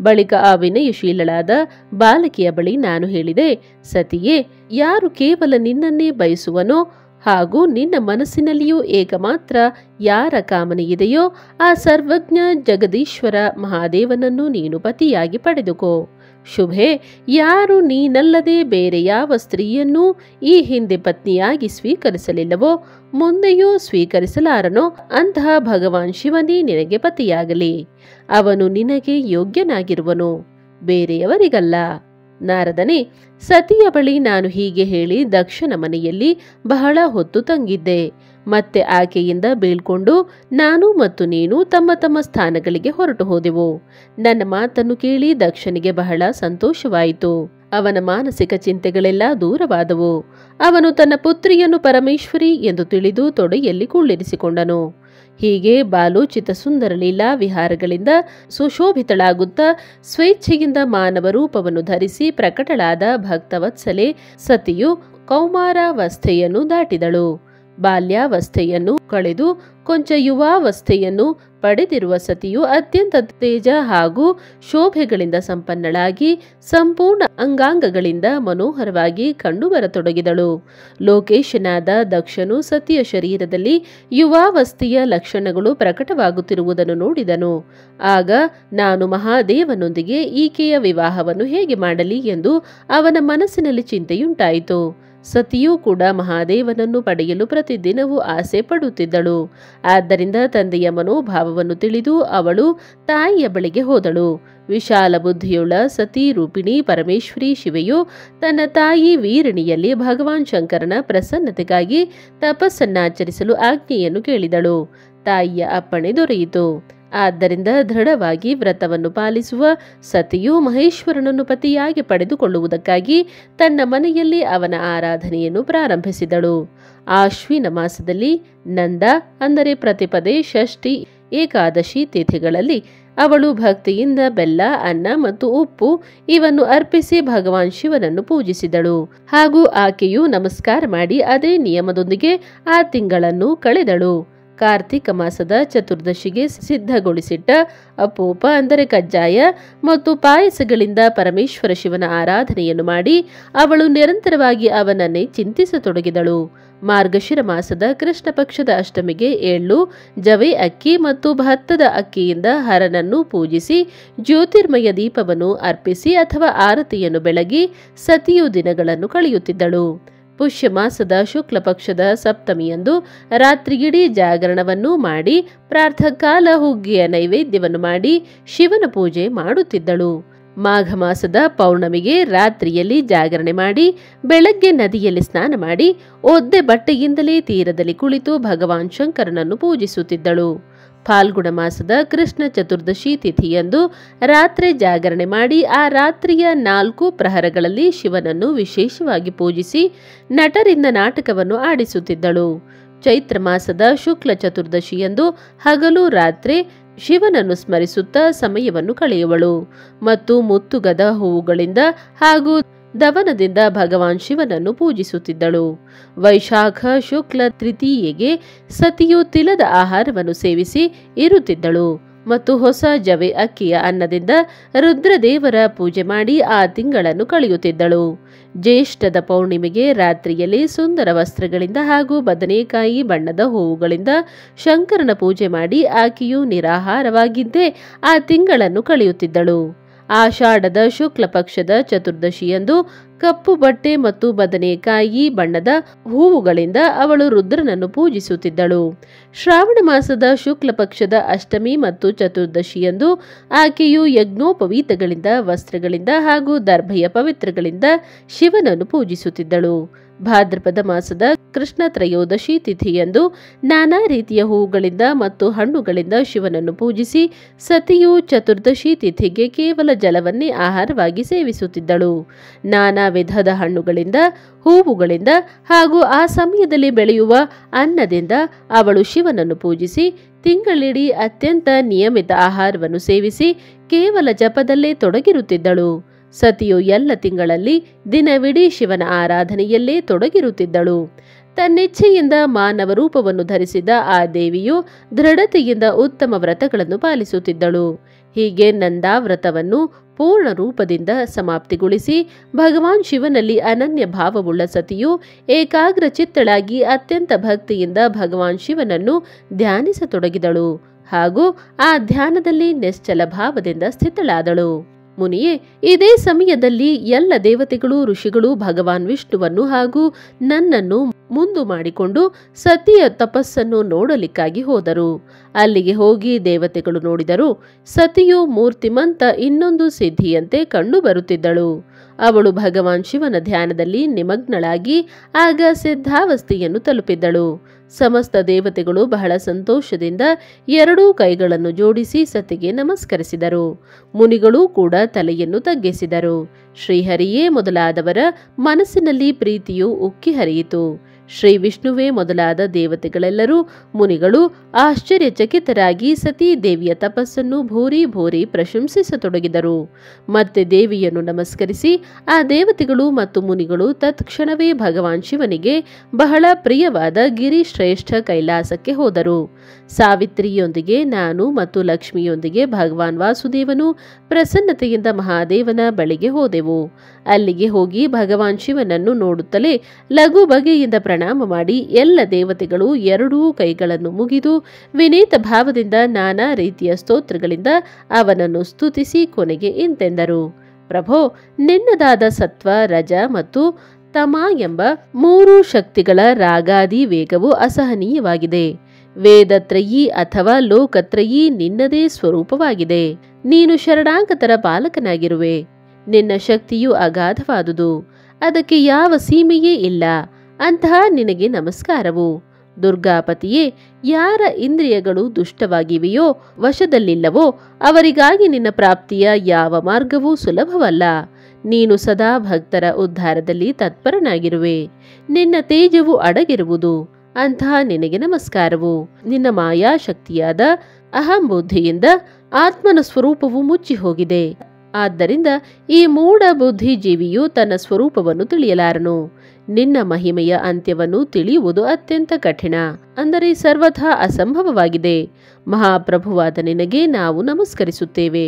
ಬಳಿಕ ಆ ವಿನಯಶೀಲಳಾದ ಬಾಲಕಿಯ ಬಳಿ ನಾನು ಹೇಳಿದೆ, ಸತಿಯೇ, ಯಾರು ಕೇವಲ ನಿನ್ನನ್ನೇ ಬಯಸುವನೋ ಹಾಗೂ ನಿನ್ನ ಮನಸ್ಸಿನಲ್ಲಿಯೂ ಏಕಮಾತ್ರ ಯಾರ ಕಾಮನೆ ಇದೆಯೋ ಆ ಸರ್ವಜ್ಞ ಜಗದೀಶ್ವರ ಮಹಾದೇವನನ್ನು ನೀನು ಪತಿಯಾಗಿ ಪಡೆದುಕೋ. ಶುಭೆ, ಯಾರು ನೀನಲ್ಲದೆ ಬೇರೆ ಯಾವ ಸ್ತ್ರೀಯನ್ನೂ ಈ ಹಿಂದೆ ಪತ್ನಿಯಾಗಿ ಸ್ವೀಕರಿಸಲಿಲ್ಲವೋ ಮುಂದೆಯೂ ಸ್ವೀಕರಿಸಲಾರನೋ ಅಂತಹ ಭಗವಾನ್ ಶಿವನೇ ನಿನಗೆ ಪತಿಯಾಗಲಿ. ಅವನು ನಿನಗೆ ಯೋಗ್ಯನಾಗಿರುವನು, ಬೇರೆಯವರಿಗಲ್ಲ. ನಾರದನೇ, ಸತಿಯ ಬಳಿ ನಾನು ಹೀಗೆ ಹೇಳಿ ದಕ್ಷನ ಮನೆಯಲ್ಲಿ ಬಹಳ ಹೊತ್ತು ತಂಗಿದ್ದೆ. ಮತ್ತೆ ಆಕೆಯಿಂದ ಬೀಳ್ಕೊಂಡು ನಾನು ಮತ್ತು ನೀನು ತಮ್ಮ ತಮ್ಮ ಸ್ಥಾನಗಳಿಗೆ ಹೊರಟು ಹೋದೆವು. ನನ್ನ ಮಾತನ್ನು ಕೇಳಿ ದಕ್ಷನಿಗೆ ಬಹಳ ಸಂತೋಷವಾಯಿತು. ಅವನ ಮಾನಸಿಕ ಚಿಂತೆಗಳೆಲ್ಲ ದೂರವಾದವು. ಅವನು ತನ್ನ ಪುತ್ರಿಯನ್ನು ಪರಮೇಶ್ವರಿ ಎಂದು ತಿಳಿದು ತೊಡೆಯಲ್ಲಿ ಕುಳ್ಳಿರಿಸಿಕೊಂಡನು. ಹೀಗೆ ಬಾಲೋಚಿತ ಸುಂದರ ಲೀಲಾ ವಿಹಾರಗಳಿಂದ ಸುಶೋಭಿತಳಾಗುತ್ತಾ ಸ್ವೇಚ್ಛೆಯಿಂದ ಮಾನವ ರೂಪವನ್ನು ಧರಿಸಿ ಪ್ರಕಟಳಾದ ಭಕ್ತವತ್ಸಲೆ ಸತಿಯು ಕೌಮಾರಾವಸ್ಥೆಯನ್ನು ದಾಟಿದಳು. ಬಾಲ್ಯಾವಸ್ಥೆಯನ್ನು ಕಳೆದು ಕೊಂಚ ಯುವಾವಸ್ಥೆಯನ್ನು ಪಡೆದಿರುವ ಸತಿಯು ಅತ್ಯಂತ ತೇಜ ಹಾಗೂ ಶೋಭೆಗಳಿಂದ ಸಂಪನ್ನಳಾಗಿ ಸಂಪೂರ್ಣ ಅಂಗಾಂಗಗಳಿಂದ ಮನೋಹರವಾಗಿ ಕಂಡುಬರತೊಡಗಿದಳು. ಲೋಕೇಶನಾದ ದಕ್ಷನು ಸತಿಯ ಶರೀರದಲ್ಲಿ ಯುವಾವಸ್ಥೆಯ ಲಕ್ಷಣಗಳು ಪ್ರಕಟವಾಗುತ್ತಿರುವುದನ್ನು ನೋಡಿದನು. ಆಗ ನಾನು ಮಹಾದೇವನೊಂದಿಗೆ ಈಕೆಯ ವಿವಾಹವನ್ನು ಹೇಗೆ ಮಾಡಲಿ ಎಂದು ಅವನ ಮನಸ್ಸಿನಲ್ಲಿ ಚಿಂತೆಯುಂಟಾಯಿತು. ಸತಿಯೂ ಕೂಡ ಮಹಾದೇವನನ್ನು ಪಡೆಯಲು ಪ್ರತಿದಿನವೂ ಆಸೆ ಪಡುತ್ತಿದ್ದಳು. ಆದ್ದರಿಂದ ತಂದೆಯ ಮನೋಭಾವವನ್ನು ತಿಳಿದು ಅವಳು ತಾಯಿಯ ಬಳಿಗೆ ಹೋದಳು. ವಿಶಾಲ ಬುದ್ಧಿಯುಳ್ಳ ಸತಿ ರೂಪಿಣಿ ಪರಮೇಶ್ವರಿ ಶಿವೆಯು ತನ್ನ ತಾಯಿ ವೀರಣಿಯಲ್ಲಿ ಭಗವಾನ್ ಶಂಕರನ ಪ್ರಸನ್ನತೆಗಾಗಿ ತಪಸ್ಸನ್ನಾಚರಿಸಲು ಆಜ್ಞೆಯನ್ನು ಕೇಳಿದಳು. ತಾಯಿಯ ಅಪ್ಪಣೆ ದೊರೆಯಿತು. ಆದ್ದರಿಂದ ದೃಢವಾಗಿ ವ್ರತವನ್ನು ಪಾಲಿಸುವ ಸತಿಯು ಮಹೇಶ್ವರನನ್ನು ಪತಿಯಾಗಿ ಪಡೆದುಕೊಳ್ಳುವುದಕ್ಕಾಗಿ ತನ್ನ ಮನೆಯಲ್ಲಿ ಅವನ ಆರಾಧನೆಯನ್ನು ಪ್ರಾರಂಭಿಸಿದಳು. ಆಶ್ವಿನ ಮಾಸದಲ್ಲಿ ನಂದ ಅಂದರೆ ಪ್ರತಿಪದೆ, ಷಷ್ಠಿ, ಏಕಾದಶಿ ತಿಥಿಗಳಲ್ಲಿ ಅವಳು ಭಕ್ತಿಯಿಂದ ಬೆಲ್ಲ, ಅನ್ನ ಮತ್ತು ಉಪ್ಪು ಇವನ್ನು ಅರ್ಪಿಸಿ ಭಗವಾನ್ ಶಿವನನ್ನು ಪೂಜಿಸಿದಳು. ಹಾಗೂ ಆಕೆಯು ನಮಸ್ಕಾರ ಮಾಡಿ ಅದೇ ನಿಯಮದೊಂದಿಗೆ ಆ ತಿಂಗಳನ್ನು ಕಳೆದಳು. ಕಾರ್ತಿಕ ಮಾಸದ ಚತುರ್ದಶಿಗೆ ಸಿದ್ಧಗೊಳಿಸಿಟ್ಟ ಅಪೂಪ ಅಂದರೆ ಕಜ್ಜಾಯ ಮತ್ತು ಪಾಯಸಗಳಿಂದ ಪರಮೇಶ್ವರ ಶಿವನ ಆರಾಧನೆಯನ್ನು ಮಾಡಿ ಅವಳು ನಿರಂತರವಾಗಿ ಅವನನ್ನೇ ಚಿಂತಿಸತೊಡಗಿದಳು. ಮಾರ್ಗಶಿರ ಮಾಸದ ಕೃಷ್ಣ ಪಕ್ಷದ ಅಷ್ಟಮಿಗೆ ಎಳ್ಳು, ಜವೆ ಅಕ್ಕಿ ಮತ್ತು ಭತ್ತದ ಅಕ್ಕಿಯಿಂದ ಹರನನ್ನು ಪೂಜಿಸಿ ಜ್ಯೋತಿರ್ಮಯ ದೀಪವನ್ನು ಅರ್ಪಿಸಿ ಅಥವಾ ಆರತಿಯನ್ನು ಬೆಳಗಿ ಸತಿಯು ದಿನಗಳನ್ನು ಕಳೆಯುತ್ತಿದ್ದಳು. ಪುಷ್ಯ ಮಾಸದ ಶುಕ್ಲ ಪಕ್ಷದ ಸಪ್ತಮಿಯಂದು ರಾತ್ರಿಗಿಡೀ ಜಾಗರಣವನ್ನು ಮಾಡಿ ಪ್ರಾತಃಕಾಲ ಹುಗ್ಗಿಯ ನೈವೇದ್ಯವನ್ನು ಮಾಡಿ ಶಿವನ ಪೂಜೆ ಮಾಡುತ್ತಿದ್ದಳು. ಮಾಘ ಮಾಸದ ಪೌರ್ಣಮಿಗೆ ರಾತ್ರಿಯಲ್ಲಿ ಜಾಗರಣೆ ಮಾಡಿ ಬೆಳಗ್ಗೆ ನದಿಯಲ್ಲಿ ಸ್ನಾನ ಮಾಡಿ ಒದ್ದೆ ಬಟ್ಟೆಯಿಂದಲೇ ತೀರದಲ್ಲಿ ಕುಳಿತು ಭಗವಾನ್ ಶಂಕರನನ್ನು ಪೂಜಿಸುತ್ತಿದ್ದಳು. ಫಾಲ್ಗುಣ ಮಾಸದ ಕೃಷ್ಣ ಚತುರ್ದಶಿ ತಿಥಿಯಂದು ರಾತ್ರಿ ಜಾಗರಣೆ ಮಾಡಿ ಆ ರಾತ್ರಿಯ 4 ಪ್ರಹರಗಳಲ್ಲಿ ಶಿವನನ್ನು ವಿಶೇಷವಾಗಿ ಪೂಜಿಸಿ ನಟರಿಂದ ನಾಟಕವನ್ನು ಆಡಿಸುತ್ತಿದ್ದಳು. ಚೈತ್ರ ಮಾಸದ ಶುಕ್ಲ ಚತುರ್ದಶಿಯಂದು ಹಗಲು ರಾತ್ರಿ ಶಿವನನ್ನು ಸ್ಮರಿಸುತ್ತಾ ಸಮಯವನ್ನು ಕಳೆಯುವಳು ಮತ್ತು ಮುತ್ತುಗದ ಹೂವುಗಳಿಂದ ಹಾಗೂ ದವನದಿಂದ ಭಗವಾನ್ ಶಿವನನ್ನು ಪೂಜಿಸುತ್ತಿದ್ದಳು. ವೈಶಾಖ ಶುಕ್ಲ ತೃತೀಯೆಗೆ ಸತಿಯು ತಿಲದ ಆಹಾರವನ್ನು ಸೇವಿಸಿ ಇರುತ್ತಿದ್ದಳು ಮತ್ತು ಹೊಸ ಜವೆ ಅಕ್ಕಿಯ ಅನ್ನದಿಂದ ರುದ್ರದೇವರ ಪೂಜೆ ಮಾಡಿ ಆ ತಿಂಗಳನ್ನು ಕಳೆಯುತ್ತಿದ್ದಳು. ಜ್ಯೇಷ್ಠದ ಪೌರ್ಣಿಮೆಗೆ ರಾತ್ರಿಯಲ್ಲಿ ಸುಂದರ ವಸ್ತ್ರಗಳಿಂದ ಹಾಗೂ ಬದನೆಕಾಯಿ ಬಣ್ಣದ ಹೂವುಗಳಿಂದ ಶಂಕರನ ಪೂಜೆ ಮಾಡಿ ಆಕೆಯು ನಿರಾಹಾರವಾಗಿದ್ದೇ ಆ ತಿಂಗಳನ್ನು ಕಳೆಯುತ್ತಿದ್ದಳು. ಆಷಾಢದ ಶುಕ್ಲ ಪಕ್ಷದ ಚತುರ್ದಶಿಯಂದು ಕಪ್ಪು ಬಟ್ಟೆ ಮತ್ತು ಬದನೆಕಾಯಿ ಬಣ್ಣದ ಹೂವುಗಳಿಂದ ಅವಳು ರುದ್ರನನ್ನು ಪೂಜಿಸುತ್ತಿದ್ದಳು. ಶ್ರಾವಣ ಮಾಸದ ಶುಕ್ಲ ಪಕ್ಷದ ಅಷ್ಟಮಿ ಮತ್ತು ಚತುರ್ದಶಿಯಂದು ಆಕೆಯು ಯಜ್ಞೋಪವೀತಗಳಿಂದ, ವಸ್ತ್ರಗಳಿಂದ ಹಾಗೂ ದರ್ಭೆಯ ಪವಿತ್ರಗಳಿಂದ ಶಿವನನ್ನು ಪೂಜಿಸುತ್ತಿದ್ದಳು. ಭಾದ್ರಪದ ಮಾಸದ ಕೃಷ್ಣ ತ್ರಯೋದಶಿ ತಿಥಿಯಂದು ನಾನಾ ರೀತಿಯ ಹೂವುಗಳಿಂದ ಮತ್ತು ಹಣ್ಣುಗಳಿಂದ ಶಿವನನ್ನು ಪೂಜಿಸಿ ಸತಿಯು ಚತುರ್ದಶಿ ತಿಥಿಗೆ ಕೇವಲ ಜಲವನ್ನೇ ಆಹಾರವಾಗಿ ಸೇವಿಸುತ್ತಿದ್ದಳು. ನಾನಾ ವಿಧದ ಹಣ್ಣುಗಳಿಂದ, ಹೂವುಗಳಿಂದ ಹಾಗೂ ಆ ಸಮಯದಲ್ಲಿ ಬೆಳೆಯುವ ಅನ್ನದಿಂದ ಅವಳು ಶಿವನನ್ನು ಪೂಜಿಸಿ ತಿಂಗಳಿಡೀ ಅತ್ಯಂತ ನಿಯಮಿತ ಆಹಾರವನ್ನು ಸೇವಿಸಿ ಕೇವಲ ಜಪದಲ್ಲೇ ತೊಡಗಿರುತ್ತಿದ್ದಳು. ಸತಿಯು ಎಲ್ಲ ತಿಂಗಳಲ್ಲಿ ದಿನವಿಡೀ ಶಿವನ ಆರಾಧನೆಯಲ್ಲೇ ತೊಡಗಿರುತ್ತಿದ್ದಳು. ತನ್ನಿಚ್ಛೆಯಿಂದ ಮಾನವ ರೂಪವನ್ನು ಧರಿಸಿದ ಆ ದೇವಿಯು ದೃಢತೆಯಿಂದ ಉತ್ತಮ ವ್ರತಗಳನ್ನು ಪಾಲಿಸುತ್ತಿದ್ದಳು. ಹೀಗೆ ನಂದಾವ್ರತವನ್ನು ಪೂರ್ಣ ರೂಪದಿಂದ ಸಮಾಪ್ತಿಗೊಳಿಸಿ ಭಗವಾನ್ ಶಿವನಲ್ಲಿ ಅನನ್ಯ ಭಾವವುಳ್ಳ ಸತಿಯು ಏಕಾಗ್ರ ಚಿತ್ತಳಾಗಿ ಅತ್ಯಂತ ಭಕ್ತಿಯಿಂದ ಭಗವಾನ್ ಶಿವನನ್ನು ಧ್ಯಾನಿಸತೊಡಗಿದಳು ಹಾಗೂ ಆ ಧ್ಯಾನದಲ್ಲಿ ನಿಶ್ಚಲ ಭಾವದಿಂದ ಸ್ಥಿತಳಾದಳು. ಮುನಿಯೇ, ಇದೇ ಸಮಯದಲ್ಲಿ ಎಲ್ಲ ದೇವತೆಗಳು, ಋಷಿಗಳು ಭಗವಾನ್ ವಿಷ್ಣುವನ್ನು ಹಾಗೂ ನನ್ನನ್ನು ಮುಂದು ಮಾಡಿಕೊಂಡು ಸತಿಯ ತಪಸ್ಸನ್ನು ನೋಡಲಿಕ್ಕಾಗಿ ಹೋದರು. ಅಲ್ಲಿಗೆ ಹೋಗಿ ದೇವತೆಗಳು ನೋಡಿದರು. ಸತಿಯು ಮೂರ್ತಿಮಂತ ಇನ್ನೊಂದು ಸಿದ್ಧಿಯಂತೆ ಕಂಡು ಬರುತ್ತಿದ್ದಳು. ಅವಳು ಭಗವಾನ್ ಶಿವನ ಧ್ಯಾನದಲ್ಲಿ ನಿಮಗ್ನಳಾಗಿ ಆಗ ಸಿದ್ಧಾವಸ್ಥೆಯನ್ನು ತಲುಪಿದ್ದಳು. ಸಮಸ್ತ ದೇವತೆಗಳು ಬಹಳ ಸಂತೋಷದಿಂದ 2 ಕೈಗಳನ್ನು ಜೋಡಿಸಿ ಸತಿಗೆ ನಮಸ್ಕರಿಸಿದರು. ಮುನಿಗಳೂ ಕೂಡ ತಲೆಯನ್ನು ತಗ್ಗಿಸಿದರು. ಶ್ರೀಹರಿಯೇ ಮೊದಲಾದವರ ಮನಸ್ಸಿನಲ್ಲಿ ಪ್ರೀತಿಯು ಉಕ್ಕಿ ಹರಿಯಿತು. ಶ್ರೀ ವಿಷ್ಣುವೇ ಮೊದಲಾದ ದೇವತೆಗಳೆಲ್ಲರೂ ಮುನಿಗಳು ಆಶ್ಚರ್ಯಚಕಿತರಾಗಿ ಸತೀ ದೇವಿಯ ತಪಸ್ಸನ್ನು ಭೂರಿ ಭೂರಿ ಪ್ರಶಂಸಿಸತೊಡಗಿದರು. ಮತ್ತೆ ದೇವಿಯನ್ನು ನಮಸ್ಕರಿಸಿ ಆ ದೇವತೆಗಳು ಮತ್ತು ಮುನಿಗಳು ತತ್ಕ್ಷಣವೇ ಭಗವಾನ್ ಶಿವನಿಗೆ ಬಹಳ ಪ್ರಿಯವಾದ ಗಿರಿಶ್ರೇಷ್ಠ ಕೈಲಾಸಕ್ಕೆ ಹೋದರು. ಸಾವಿತ್ರಿಯೊಂದಿಗೆ ನಾನು ಮತ್ತು ಲಕ್ಷ್ಮಿಯೊಂದಿಗೆ ಭಗವಾನ್ ವಾಸುದೇವನು ಪ್ರಸನ್ನತೆಯಿಂದ ಮಹಾದೇವನ ಬಳಿಗೆ ಹೋದೆವು. ಅಲ್ಲಿಗೆ ಹೋಗಿ ಭಗವಾನ್ ಶಿವನನ್ನು ನೋಡುತ್ತಲೇ ಲಘು ಬಗೆಯಿಂದ ಪ್ರಣಾಮ ಮಾಡಿ ಎಲ್ಲ ದೇವತೆಗಳು 2 ಕೈಗಳನ್ನು ಮುಗಿದು ವಿನೀತ ಭಾವದಿಂದ ನಾನಾ ರೀತಿಯ ಸ್ತೋತ್ರಗಳಿಂದ ಅವನನ್ನು ಸ್ತುತಿಸಿ ಕೊನೆಗೆ ಇಂತೆಂದರು: ಪ್ರಭೋ, ನಿನ್ನದಾದ ಸತ್ವ, ರಜ ಮತ್ತು ತಮ ಎಂಬ 3 ಶಕ್ತಿಗಳ ರಾಗಾದಿ ವೇಗವು ಅಸಹನೀಯವಾಗಿದೆ. ವೇದತ್ರಯೀ ಅಥವಾ ಲೋಕತ್ರಯೀ ನಿನ್ನದೇ ಸ್ವರೂಪವಾಗಿದೆ. ನೀನು ಶರಣಾಗತರ ಪಾಲಕನಾಗಿರುವೆ. ನಿನ್ನ ಶಕ್ತಿಯು ಅಗಾಧವಾದುದು, ಅದಕ್ಕೆ ಯಾವ ಸೀಮೆಯೇ ಇಲ್ಲ. ಅಂತಹ ನಿನಗೆ ನಮಸ್ಕಾರವು. ದುರ್ಗಾಪತಿಯೇ, ಯಾರ ಇಂದ್ರಿಯಗಳು ದುಷ್ಟವಾಗಿವೆಯೋ, ವಶದಲ್ಲಿಲ್ಲವೋ, ಅವರಿಗಾಗಿ ನಿನ್ನ ಪ್ರಾಪ್ತಿಯ ಯಾವ ಮಾರ್ಗವೂ ಸುಲಭವಲ್ಲ. ನೀನು ಸದಾ ಭಕ್ತರ ಉದ್ಧಾರದಲ್ಲಿ ತತ್ಪರನಾಗಿರುವೆ. ನಿನ್ನ ತೇಜವು ಅಡಗಿರುವುದು. ಅಂತಹ ನಿನಗೆ ನಮಸ್ಕಾರವು. ನಿನ್ನ ಮಾಯಾಶಕ್ತಿಯಾದ ಅಹಂಬುದ್ಧಿಯಿಂದ ಆತ್ಮನ ಸ್ವರೂಪವು ಮುಚ್ಚಿ ಹೋಗಿದೆ. ಆದ್ದರಿಂದ ಈ ಮೂಢ ಬುದ್ಧಿಜೀವಿಯು ತನ್ನ ಸ್ವರೂಪವನ್ನು ತಿಳಿಯಲಾರನು. ನಿನ್ನ ಮಹಿಮೆಯ ಅಂತ್ಯವನ್ನು ತಿಳಿಯುವುದು ಅತ್ಯಂತ ಕಠಿಣ, ಅಂದರೆ ಸರ್ವಥಾ ಅಸಂಭವವಾಗಿದೆ. ಮಹಾಪ್ರಭುವಾದ ನಿನಗೆ ನಾವು ನಮಸ್ಕರಿಸುತ್ತೇವೆ.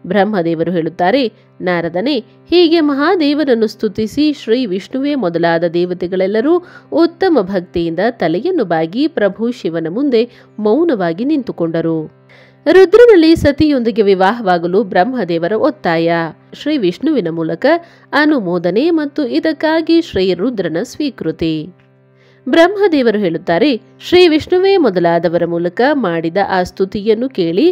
ಬ್ರಹ್ಮದೇವರು ಹೇಳುತ್ತಾರೆ, ನಾರದನೇ, ಹೀಗೆ ಮಹಾದೇವನನ್ನು ಸ್ತುತಿಸಿ ಶ್ರೀ ವಿಷ್ಣುವೇ ಮೊದಲಾದ ದೇವತೆಗಳೆಲ್ಲರೂ ಉತ್ತಮ ಭಕ್ತಿಯಿಂದ ತಲೆಯನ್ನು ಬಾಗಿ ಪ್ರಭು ಶಿವನ ಮುಂದೆ ಮೌನವಾಗಿ ನಿಂತುಕೊಂಡರು. ರುದ್ರನಲ್ಲಿ ಸತಿಯೊಂದಿಗೆ ವಿವಾಹವಾಗಲು ಬ್ರಹ್ಮದೇವರ ಒತ್ತಾಯ, ಶ್ರೀ ವಿಷ್ಣುವಿನ ಮೂಲಕ ಅನುಮೋದನೆ ಮತ್ತು ಇದಕ್ಕಾಗಿ ಶ್ರೀ ರುದ್ರನ ಸ್ವೀಕೃತಿ. ಬ್ರಹ್ಮದೇವರು ಹೇಳುತ್ತಾರೆ, ಶ್ರೀ ವಿಷ್ಣುವೇ ಮೊದಲಾದವರ ಮೂಲಕ ಮಾಡಿದ ಆ ಸ್ತುತಿಯನ್ನು ಕೇಳಿ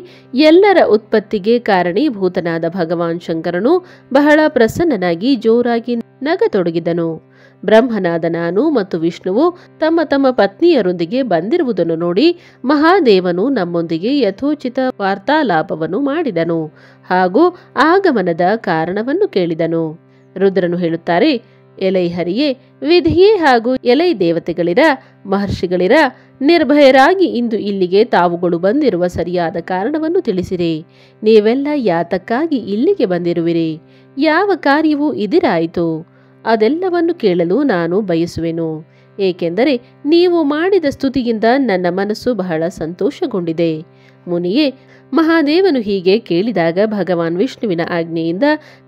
ಎಲ್ಲರ ಉತ್ಪತ್ತಿಗೆ ಕಾರಣೀಭೂತನಾದ ಭಗವಾನ್ ಶಂಕರನು ಬಹಳ ಪ್ರಸನ್ನನಾಗಿ ಜೋರಾಗಿ ನಗತೊಡಗಿದನು. ಬ್ರಹ್ಮನಾದ ನಾನು ಮತ್ತು ವಿಷ್ಣುವು ತಮ್ಮ ತಮ್ಮ ಪತ್ನಿಯರೊಂದಿಗೆ ಬಂದಿರುವುದನ್ನು ನೋಡಿ ಮಹಾದೇವನು ನಮ್ಮೊಂದಿಗೆ ಯಥೋಚಿತ ವಾರ್ತಾಲಾಪವನ್ನು ಮಾಡಿದನು ಹಾಗೂ ಆಗಮನದ ಕಾರಣವನ್ನು ಕೇಳಿದನು. ರುದ್ರನು ಹೇಳುತ್ತಾರೆ, ಎಲೈ ಹರಿಯೇ, ವಿಧಿಯೇ ಹಾಗೂ ಎಲೈ ದೇವತೆಗಳಿರ, ಮಹರ್ಷಿಗಳಿರ, ನಿರ್ಭಯರಾಗಿ ಇಂದು ಇಲ್ಲಿಗೆ ತಾವುಗಳು ಬಂದಿರುವ ಸರಿಯಾದ ಕಾರಣವನ್ನು ತಿಳಿಸಿರಿ. ನೀವೆಲ್ಲ ಯಾತಕ್ಕಾಗಿ ಇಲ್ಲಿಗೆ ಬಂದಿರುವಿರಿ? ಯಾವ ಕಾರ್ಯವು ಇದಿರಾಯಿತು? ಅದೆಲ್ಲವನ್ನು ಕೇಳಲು ನಾನು ಬಯಸುವೆನು. ಏಕೆಂದರೆ ನೀವು ಮಾಡಿದ ಸ್ತುತಿಯಿಂದ ನನ್ನ ಮನಸ್ಸು ಬಹಳ ಸಂತೋಷಗೊಂಡಿದೆ. ಮುನಿಯೇ, ಮಹಾದೇವನು ಹೀಗೆ ಕೇಳಿದಾಗ ಭಗವಾನ್ ವಿಷ್ಣುವಿನ ಆಜ್ಞೆಯಿಂದ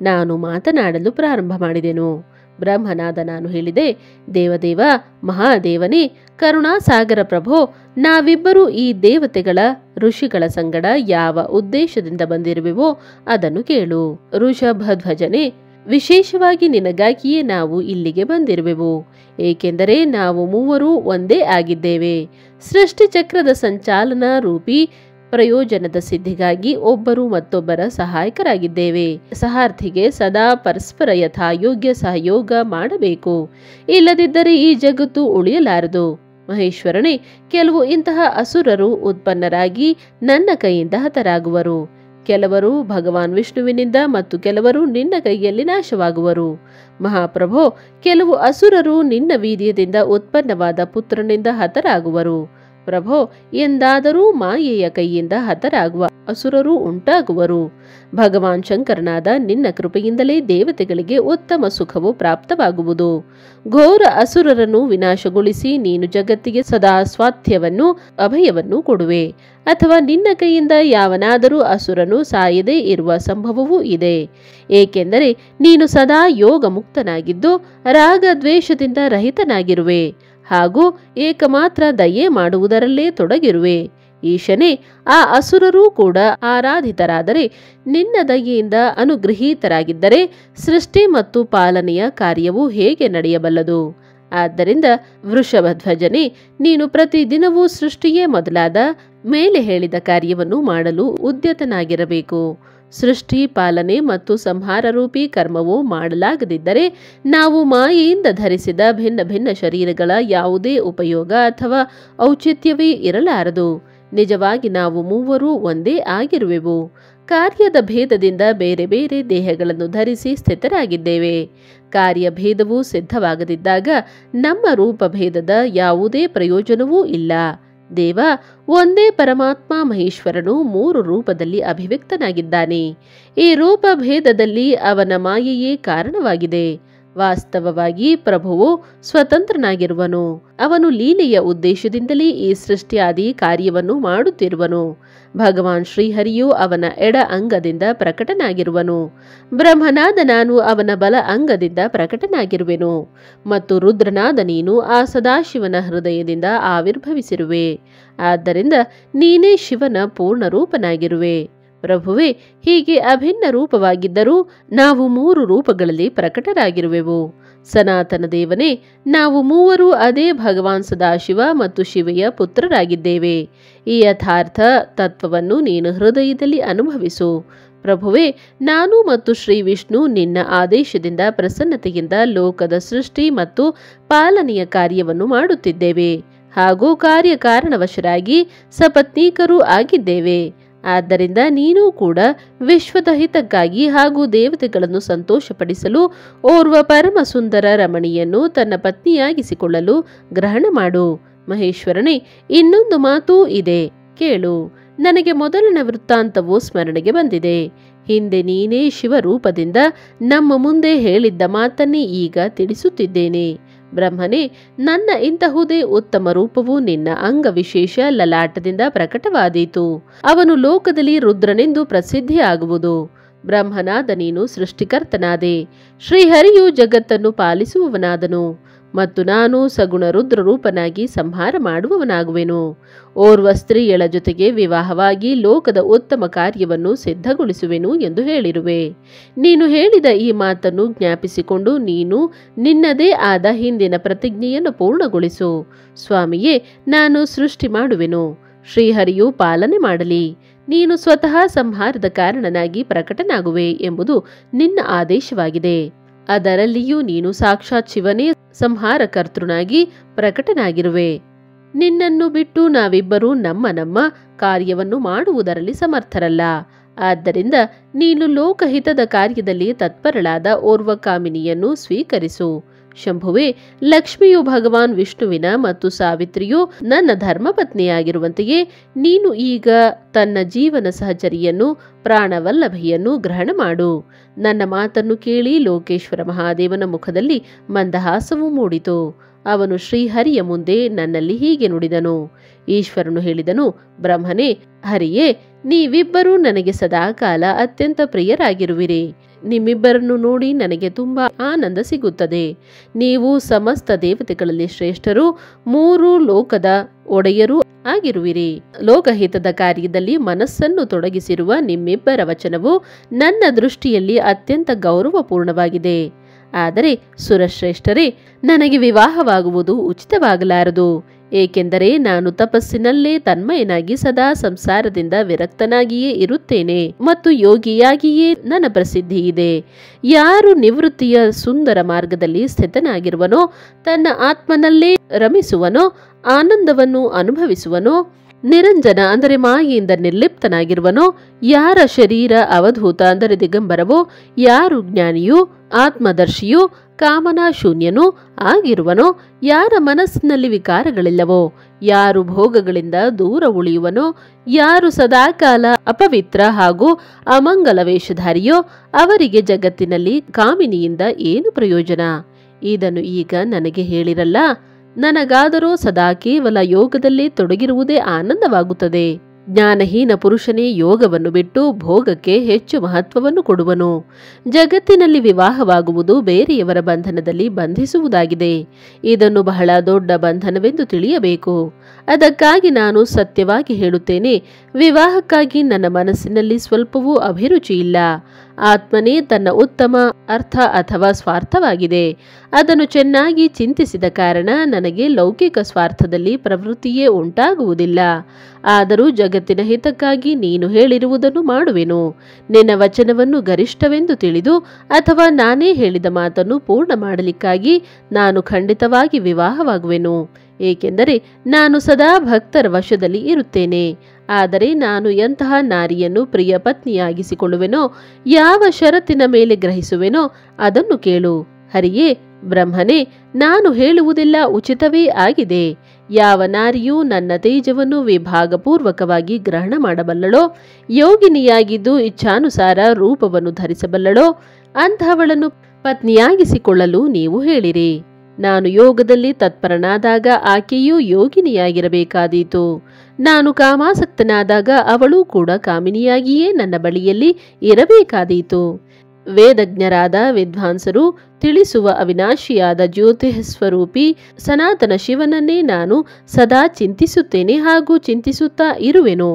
ನಾನು ಮಾತನಾಡಲು ಪ್ರಾರಂಭ ಮಾಡಿದೆನು. ಬ್ರಹ್ಮನಾದ ನಾನು ಹೇಳಿದೆ, ದೇವದೇವ, ಮಹಾದೇವನೇ, ಕರುಣಾಸಾಗರ ಪ್ರಭೋ, ನಾವಿಬ್ಬರೂ ಈ ದೇವತೆಗಳ ಋಷಿಗಳ ಸಂಗಡ ಯಾವ ಉದ್ದೇಶದಿಂದ ಬಂದಿರುವೆವೋ ಅದನ್ನು ಕೇಳು. ಋಷಭಧ್ವಜನೇ, ವಿಶೇಷವಾಗಿ ನಿನಗಾಗಿಯೇ ನಾವು ಇಲ್ಲಿಗೆ ಬಂದಿರುವೆವು. ಏಕೆಂದರೆ ನಾವು ಮೂವರೂ ಒಂದೇ ಆಗಿದ್ದೇವೆ. ಸೃಷ್ಟಿ ಚಕ್ರದ ಸಂಚಾಲನ ರೂಪಿ ಪ್ರಯೋಜನದ ಸಿದ್ಧಿಗಾಗಿ ಒಬ್ಬರು ಮತ್ತೊಬ್ಬರ ಸಹಾಯಕರಾಗಿದ್ದೇವೆ. ಸಹಾರ್ಥಿಗೆ ಸದಾ ಪರಸ್ಪರ ಯಥಾಯೋಗ್ಯ ಸಹಯೋಗ ಮಾಡಬೇಕು. ಇಲ್ಲದಿದ್ದರೆ ಈ ಜಗತ್ತು ಉಳಿಯಲಾರದು. ಮಹೇಶ್ವರನೇ, ಕೆಲವು ಇಂತಹ ಅಸುರರು ಉತ್ಪನ್ನರಾಗಿ ನನ್ನ ಕೈಯಿಂದ ಹತರಾಗುವರು. ಕೆಲವರು ಭಗವಾನ್ ವಿಷ್ಣುವಿನಿಂದ ಮತ್ತು ಕೆಲವರು ನಿನ್ನ ಕೈಯಲ್ಲಿ ನಾಶವಾಗುವರು. ಮಹಾಪ್ರಭೋ, ಕೆಲವು ಅಸುರರು ನಿನ್ನ ವೀರ್ಯದಿಂದ ಉತ್ಪನ್ನವಾದ ಪುತ್ರನಿಂದ ಹತರಾಗುವರು. ಪ್ರಭೋ, ಎಂದಾದರೂ ಮಾಯೆಯ ಕೈಯಿಂದ ಹತರಾಗುವ ಅಸುರರು ಉಂಟಾಗುವರು. ಭಗವಾನ್ ಶಂಕರನಾದ ನಿನ್ನ ಕೃಪೆಯಿಂದಲೇ ದೇವತೆಗಳಿಗೆ ಉತ್ತಮ ಸುಖವು ಪ್ರಾಪ್ತವಾಗುವುದು. ಘೋರ ಅಸುರರನ್ನು ವಿನಾಶಗೊಳಿಸಿ ನೀನು ಜಗತ್ತಿಗೆ ಸದಾ ಸ್ವಾಸ್ಥ್ಯವನ್ನು ಅಭಯವನ್ನು ಕೊಡುವೆ. ಅಥವಾ ನಿನ್ನ ಕೈಯಿಂದ ಯಾವನಾದರೂ ಅಸುರನು ಸಾಯದೇ ಇರುವ ಸಂಭವವೂ ಇದೆ. ಏಕೆಂದರೆ ನೀನು ಸದಾ ಯೋಗ ಮುಕ್ತನಾಗಿದ್ದು ರಾಗ ದ್ವೇಷದಿಂದ ರಹಿತನಾಗಿರುವೆ ಹಾಗೂ ಏಕಮಾತ್ರ ದಯೆ ಮಾಡುವುದರಲ್ಲೇ ತೊಡಗಿರುವೆ. ಈಶನೇ, ಆ ಅಸುರರೂ ಕೂಡ ಆರಾಧಿತರಾದರೆ ನಿನ್ನ ದಯೆಯಿಂದ ಅನುಗೃಹೀತರಾಗಿದ್ದರೆ ಸೃಷ್ಟಿ ಮತ್ತು ಪಾಲನೆಯ ಕಾರ್ಯವು ಹೇಗೆ ನಡೆಯಬಲ್ಲದು? ಆದ್ದರಿಂದ ವೃಷಭಧ್ವಜನೇ, ನೀನು ಪ್ರತಿದಿನವೂ ಸೃಷ್ಟಿಯೇ ಮೊದಲಾದ ಮೇಲೆ ಹೇಳಿದ ಕಾರ್ಯವನ್ನು ಮಾಡಲು ಉದ್ಯತನಾಗಿರಬೇಕು. ಸೃಷ್ಟಿ, ಪಾಲನೆ ಮತ್ತು ಸಂಹಾರ ರೂಪಿ ಕರ್ಮವು ಮಾಡಲಾಗದಿದ್ದರೆ ನಾವು ಮಾಯೆಯಿಂದ ಧರಿಸಿದ ಭಿನ್ನ ಭಿನ್ನ ಶರೀರಗಳ ಯಾವುದೇ ಉಪಯೋಗ ಅಥವಾ ಔಚಿತ್ಯವೇ ಇರಲಾರದು. ನಿಜವಾಗಿ ನಾವು ಮೂವರೂ ಒಂದೇ ಆಗಿರುವೆವು. ಕಾರ್ಯದ ಭೇದದಿಂದ ಬೇರೆ ಬೇರೆ ದೇಹಗಳನ್ನು ಧರಿಸಿ ಸ್ಥಿತರಾಗಿದ್ದೇವೆ. ಕಾರ್ಯಭೇದವು ಸಿದ್ಧವಾಗದಿದ್ದಾಗ ನಮ್ಮ ರೂಪಭೇದದ ಯಾವುದೇ ಪ್ರಯೋಜನವೂ ಇಲ್ಲ. ದೇವ, ಒಂದೇ ಪರಮಾತ್ಮ ಮಹೇಶ್ವರನು 3 ರೂಪದಲ್ಲಿ ಅಭಿವ್ಯಕ್ತನಾಗಿದ್ದಾನೆ. ಈ ರೂಪಭೇದದಲ್ಲಿ ಅವನ ಮಾಯೆಯೇ ಕಾರಣವಾಗಿದೆ. ವಾಸ್ತವವಾಗಿ ಪ್ರಭುವು ಸ್ವತಂತ್ರನಾಗಿರುವನು. ಅವನು ಲೀಲೆಯ ಉದ್ದೇಶದಿಂದಲೇ ಈ ಸೃಷ್ಟಿಯಾದಿ ಕಾರ್ಯವನ್ನು ಮಾಡುತ್ತಿರುವನು. ಭಗವಾನ್ ಶ್ರೀಹರಿಯು ಅವನ ಎಡ ಅಂಗದಿಂದ ಪ್ರಕಟನಾಗಿರುವನು. ಬ್ರಹ್ಮನಾದ ನಾನು ಅವನ ಬಲ ಅಂಗದಿಂದ ಪ್ರಕಟನಾಗಿರುವೆನು ಮತ್ತು ರುದ್ರನಾದ ನೀನು ಆ ಸದಾಶಿವನ ಹೃದಯದಿಂದ ಆವಿರ್ಭವಿಸಿರುವೆ. ಆದ್ದರಿಂದ ನೀನೇ ಶಿವನ ಪೂರ್ಣ ರೂಪನಾಗಿರುವೆ. ಪ್ರಭುವೆ, ಹೀಗೆ ಅಭಿನ್ನ ರೂಪವಾಗಿದ್ದರೂ ನಾವು 3 ರೂಪಗಳಲ್ಲಿ ಪ್ರಕಟರಾಗಿರುವೆವು. ಸನಾತನ ದೇವನೇ, ನಾವು ಮೂವರು ಅದೇ ಭಗವಾನ್ ಸದಾಶಿವ ಮತ್ತು ಶಿವೆಯ ಪುತ್ರರಾಗಿದ್ದೇವೆ. ಈ ಯಥಾರ್ಥ ತತ್ವವನ್ನು ನೀನು ಹೃದಯದಲ್ಲಿ ಅನುಭವಿಸು. ಪ್ರಭುವೆ, ನಾನು ಮತ್ತು ಶ್ರೀ ವಿಷ್ಣು ನಿನ್ನ ಆದೇಶದಿಂದ ಪ್ರಸನ್ನತೆಯಿಂದ ಲೋಕದ ಸೃಷ್ಟಿ ಮತ್ತು ಪಾಲನೆಯ ಕಾರ್ಯವನ್ನು ಮಾಡುತ್ತಿದ್ದೇವೆ ಹಾಗೂ ಕಾರ್ಯಕಾರಣವಶರಾಗಿ ಸಪತ್ನೀಕರೂ ಆಗಿದ್ದೇವೆ. ಆದ್ದರಿಂದ ನೀನೂ ಕೂಡ ವಿಶ್ವದ ಹಿತಕ್ಕಾಗಿ ಹಾಗೂ ದೇವತೆಗಳನ್ನು ಸಂತೋಷಪಡಿಸಲು ಓರ್ವ ಪರಮ ಸುಂದರ ರಮಣಿಯನ್ನು ತನ್ನ ಪತ್ನಿಯಾಗಿಸಿಕೊಳ್ಳಲು ಗ್ರಹಣ ಮಾಡು. ಮಹೇಶ್ವರನೇ, ಇನ್ನೊಂದು ಮಾತೂ ಇದೆ, ಕೇಳು. ನನಗೆ ಮೊದಲನ ವೃತ್ತಾಂತವು ಸ್ಮರಣೆಗೆ ಬಂದಿದೆ. ಹಿಂದೆ ನೀನೇ ಶಿವರೂಪದಿಂದ ನಮ್ಮ ಮುಂದೆ ಹೇಳಿದ್ದ ಮಾತನ್ನೇ ಈಗ ತಿಳಿಸುತ್ತಿದ್ದೇನೆ. ಬ್ರಹ್ಮನೇ, ನನ್ನ ಇಂತಹುದೇ ಉತ್ತಮ ರೂಪವು ನಿನ್ನ ಅಂಗವಿಶೇಷ ಲಲಾಟದಿಂದ ಪ್ರಕಟವಾದೀತು. ಅವನು ಲೋಕದಲ್ಲಿ ರುದ್ರನೆಂದು ಪ್ರಸಿದ್ಧಿಯಾಗುವುದು. ಬ್ರಹ್ಮನಾದ ನೀನು ಸೃಷ್ಟಿಕರ್ತನಾದೆ. ಶ್ರೀಹರಿಯು ಜಗತ್ತನ್ನು ಪಾಲಿಸುವವನಾದನು ಮತ್ತು ನಾನು ಸಗುಣ ರುದ್ರ ರೂಪನಾಗಿ ಸಂಹಾರ ಮಾಡುವವನಾಗುವೆನು. ಓರ್ವ ಸ್ತ್ರೀಯಳ ಜೊತೆಗೆ ವಿವಾಹವಾಗಿ ಲೋಕದ ಉತ್ತಮ ಕಾರ್ಯವನ್ನು ಸಿದ್ಧಗೊಳಿಸುವೆನು ಎಂದು ಹೇಳಿರುವೆ. ನೀನು ಹೇಳಿದ ಈ ಮಾತನ್ನು ಜ್ಞಾಪಿಸಿಕೊಂಡು ನೀನು ನಿನ್ನದೇ ಆದ ಹಿಂದಿನ ಪ್ರತಿಜ್ಞೆಯನ್ನು ಪೂರ್ಣಗೊಳಿಸು. ಸ್ವಾಮಿಯೇ, ನಾನು ಸೃಷ್ಟಿ ಮಾಡುವೆನು, ಶ್ರೀಹರಿಯು ಪಾಲನೆ ಮಾಡಲಿ. ನೀನು ಸ್ವತಃ ಸಂಹಾರದ ಕಾರಣನಾಗಿ ಪ್ರಕಟನಾಗುವೆ ಎಂಬುದು ನಿನ್ನ ಆದೇಶವಾಗಿದೆ. ಅದರಲ್ಲಿಯೂ ನೀನು ಸಾಕ್ಷಾತ್ ಶಿವನೇ ಸಂಹಾರಕರ್ತೃನಾಗಿ ಪ್ರಕಟನಾಗಿರುವೆ. ನಿನ್ನನ್ನು ಬಿಟ್ಟು ನಾವಿಬ್ಬರೂ ನಮ್ಮ ನಮ್ಮ ಕಾರ್ಯವನ್ನು ಮಾಡುವುದರಲ್ಲಿ ಸಮರ್ಥರಲ್ಲ. ಆದ್ದರಿಂದ ನೀನು ಲೋಕಹಿತದ ಕಾರ್ಯದಲ್ಲಿ ತತ್ಪರಳಾದ ಓರ್ವ ಕಾಮಿನಿಯನ್ನು ಸ್ವೀಕರಿಸು. ಶಂಭುವೆ, ಲಕ್ಷ್ಮಿಯು ಭಗವಾನ್ ವಿಷ್ಣುವಿನ ಮತ್ತು ಸಾವಿತ್ರಿಯು ನನ್ನ ಧರ್ಮಪತ್ನಿಯಾಗಿರುವಂತೆಯೇ ನೀನು ಈಗ ತನ್ನ ಜೀವನ ಸಹಚರಿಯನ್ನು ಪ್ರಾಣವಲ್ಲಭೆಯನ್ನು ಗ್ರಹಣ ಮಾಡು. ನನ್ನ ಮಾತನ್ನು ಕೇಳಿ ಲೋಕೇಶ್ವರ ಮಹಾದೇವನ ಮುಖದಲ್ಲಿ ಮಂದಹಾಸವು ಮೂಡಿತು. ಅವನು ಶ್ರೀಹರಿಯ ಮುಂದೆ ನನ್ನಲ್ಲಿ ಹೀಗೆ ನುಡಿದನು. ಈಶ್ವರನು ಹೇಳಿದನು, ಬ್ರಹ್ಮನೇ, ಹರಿಯೇ, ನೀವಿಬ್ಬರೂ ನನಗೆ ಸದಾಕಾಲ ಅತ್ಯಂತ ಪ್ರಿಯರಾಗಿರುವಿರಿ. ನಿಮ್ಮಿಬ್ಬರನ್ನು ನೋಡಿ ನನಗೆ ತುಂಬಾ ಆನಂದ ಸಿಗುತ್ತದೆ. ನೀವು ಸಮಸ್ತ ದೇವತೆಗಳಲ್ಲಿ ಶ್ರೇಷ್ಠರು, 3 ಲೋಕದ ಒಡೆಯರೂ ಆಗಿರುವಿರಿ. ಲೋಕಹಿತದ ಕಾರ್ಯದಲ್ಲಿ ಮನಸ್ಸನ್ನು ತೊಡಗಿಸಿರುವ ನಿಮ್ಮಿಬ್ಬರ ವಚನವು ನನ್ನ ದೃಷ್ಟಿಯಲ್ಲಿ ಅತ್ಯಂತ ಗೌರವಪೂರ್ಣವಾಗಿದೆ. ಆದರೆ ಸುರಶ್ರೇಷ್ಠರೇ, ನನಗೆ ವಿವಾಹವಾಗುವುದು ಉಚಿತವಾಗಲಾರದು. ಏಕೆಂದರೆ ನಾನು ತಪಸ್ಸಿನಲ್ಲೇ ತನ್ಮಯನಾಗಿ ಸದಾ ಸಂಸಾರದಿಂದ ವಿರಕ್ತನಾಗಿಯೇ ಇರುತ್ತೇನೆ ಮತ್ತು ಯೋಗಿಯಾಗಿಯೇ ನನ್ನ ಪ್ರಸಿದ್ಧಿ ಇದೆ. ಯಾರು ನಿವೃತ್ತಿಯ ಸುಂದರ ಮಾರ್ಗದಲ್ಲಿ ಸ್ಥಿತನಾಗಿರುವನೋ, ತನ್ನ ಆತ್ಮನಲ್ಲೇ ರಮಿಸುವನೋ, ಆನಂದವನ್ನು ಅನುಭವಿಸುವನೋ, ನಿರಂಜನ ಅಂದರೆ ಮಾಯೆಯಿಂದ ನಿರ್ಲಿಪ್ತನಾಗಿರುವನೋ, ಯಾರ ಶರೀರ ಅವಧೂತ ಅಂದರೆ ದಿಗಂಬರವೋ, ಯಾರು ಜ್ಞಾನಿಯೂ ಆತ್ಮದರ್ಶಿಯೂ ಕಾಮನಾ ಶೂನ್ಯನೂ ಆಗಿರುವನೋ, ಯಾರ ಮನಸ್ಸಿನಲ್ಲಿ ವಿಕಾರಗಳಿಲ್ಲವೋ, ಯಾರು ಭೋಗಗಳಿಂದ ದೂರ ಉಳಿಯುವನೋ, ಯಾರು ಸದಾಕಾಲ ಅಪವಿತ್ರ ಹಾಗೂ ಅಮಂಗಲ ವೇಷಧಾರಿಯೋ, ಅವರಿಗೆ ಜಗತ್ತಿನಲ್ಲಿ ಕಾಮಿನಿಯಿಂದ ಏನು ಪ್ರಯೋಜನ? ಇದನ್ನು ಈಗ ನನಗೆ ಹೇಳಿರಲ್ಲ. ನನಗಾದರೂ ಸದಾ ಕೇವಲ ಯೋಗದಲ್ಲಿ ತೊಡಗಿರುವುದೇ ಆನಂದವಾಗುತ್ತದೆ. ಜ್ಞಾನಹೀನ ಪುರುಷನೇ ಯೋಗವನ್ನು ಬಿಟ್ಟು ಭೋಗಕ್ಕೆ ಹೆಚ್ಚು ಮಹತ್ವವನ್ನು ಕೊಡುವನು. ಜಗತ್ತಿನಲ್ಲಿ ವಿವಾಹವಾಗುವುದು ಬೇರೆಯವರ ಬಂಧನದಲ್ಲಿ ಬಂಧಿಸುವುದಾಗಿದೆ. ಇದನ್ನು ಬಹಳ ದೊಡ್ಡ ಬಂಧನವೆಂದು ತಿಳಿಯಬೇಕು. ಅದಕ್ಕಾಗಿ ನಾನು ಸತ್ಯವಾಗಿ ಹೇಳುತ್ತೇನೆ, ವಿವಾಹಕ್ಕಾಗಿ ನನ್ನ ಮನಸ್ಸಿನಲ್ಲಿ ಸ್ವಲ್ಪವೂ ಅಭಿರುಚಿ ಇಲ್ಲ. ಆತ್ಮನೇ ತನ್ನ ಉತ್ತಮ ಅರ್ಥ ಅಥವಾ ಸ್ವಾರ್ಥವಾಗಿದೆ. ಅದನ್ನು ಚೆನ್ನಾಗಿ ಚಿಂತಿಸಿದ ಕಾರಣ ನನಗೆ ಲೌಕಿಕ ಸ್ವಾರ್ಥದಲ್ಲಿ ಪ್ರವೃತ್ತಿಯೇ ಉಂಟಾಗುವುದಿಲ್ಲ. ಆದರೂ ಜಗತ್ತಿನ ಹಿತಕ್ಕಾಗಿ ನೀನು ಹೇಳಿರುವುದನ್ನು ಮಾಡುವೆನು. ನಿನ್ನ ವಚನವನ್ನು ಗರಿಷ್ಠವೆಂದು ತಿಳಿದು ಅಥವಾ ನಾನೇ ಹೇಳಿದ ಮಾತನ್ನು ಪೂರ್ಣ ಮಾಡಲಿಕ್ಕಾಗಿ ನಾನು ಖಂಡಿತವಾಗಿ ವಿವಾಹವಾಗುವೆನು. ಏಕೆಂದರೆ ನಾನು ಸದಾ ಭಕ್ತರ ವಶದಲ್ಲಿ ಇರುತ್ತೇನೆ. ಆದರೆ ನಾನು ಎಂತಹ ನಾರಿಯನ್ನು ಪ್ರಿಯ ಪತ್ನಿಯಾಗಿಸಿಕೊಳ್ಳುವೆನೋ, ಯಾವ ಷರತ್ತಿನ ಮೇಲೆ ಗ್ರಹಿಸುವೆನೋ ಅದನ್ನು ಕೇಳು. ಹರಿಯೇ, ಬ್ರಹ್ಮನೇ, ನಾನು ಹೇಳುವುದೆಲ್ಲ ಉಚಿತವೇ ಆಗಿದೆ. ಯಾವ ನಾರಿಯೂ ನನ್ನ ತೇಜವನ್ನು ವಿಭಾಗಪೂರ್ವಕವಾಗಿ ಗ್ರಹಣ ಮಾಡಬಲ್ಲಳೋ, ಯೋಗಿನಿಯಾಗಿದ್ದು ಇಚ್ಛಾನುಸಾರ ರೂಪವನ್ನು ಧರಿಸಬಲ್ಲಳೋ, ಅಂಥವಳನ್ನು ಪತ್ನಿಯಾಗಿಸಿಕೊಳ್ಳಲು ನೀವು ಹೇಳಿರಿ. ನಾನು ಯೋಗದಲ್ಲಿ ತತ್ಪರನಾದಾಗ ಆಕೆಯೂ ಯೋಗಿನಿಯಾಗಿರಬೇಕಾದೀತು. ನಾನು ಕಾಮಾಸಕ್ತನಾದಾಗ ಅವಳೂ ಕೂಡ ಕಾಮಿನಿಯಾಗಿಯೇ ನನ್ನ ಬಳಿಯಲ್ಲಿ ಇರಬೇಕಾದೀತು. ವೇದಜ್ಞರಾದ ವಿದ್ವಾಂಸರು ತಿಳಿಸುವ ಅವಿನಾಶಿಯಾದ ಜ್ಯೋತಿಸ್ವರೂಪಿ ಸನಾತನ ಶಿವನನ್ನೇ ನಾನು ಸದಾ ಚಿಂತಿಸುತ್ತೇನೆ ಹಾಗೂ ಚಿಂತಿಸುತ್ತಾ ಇರುವೆನು.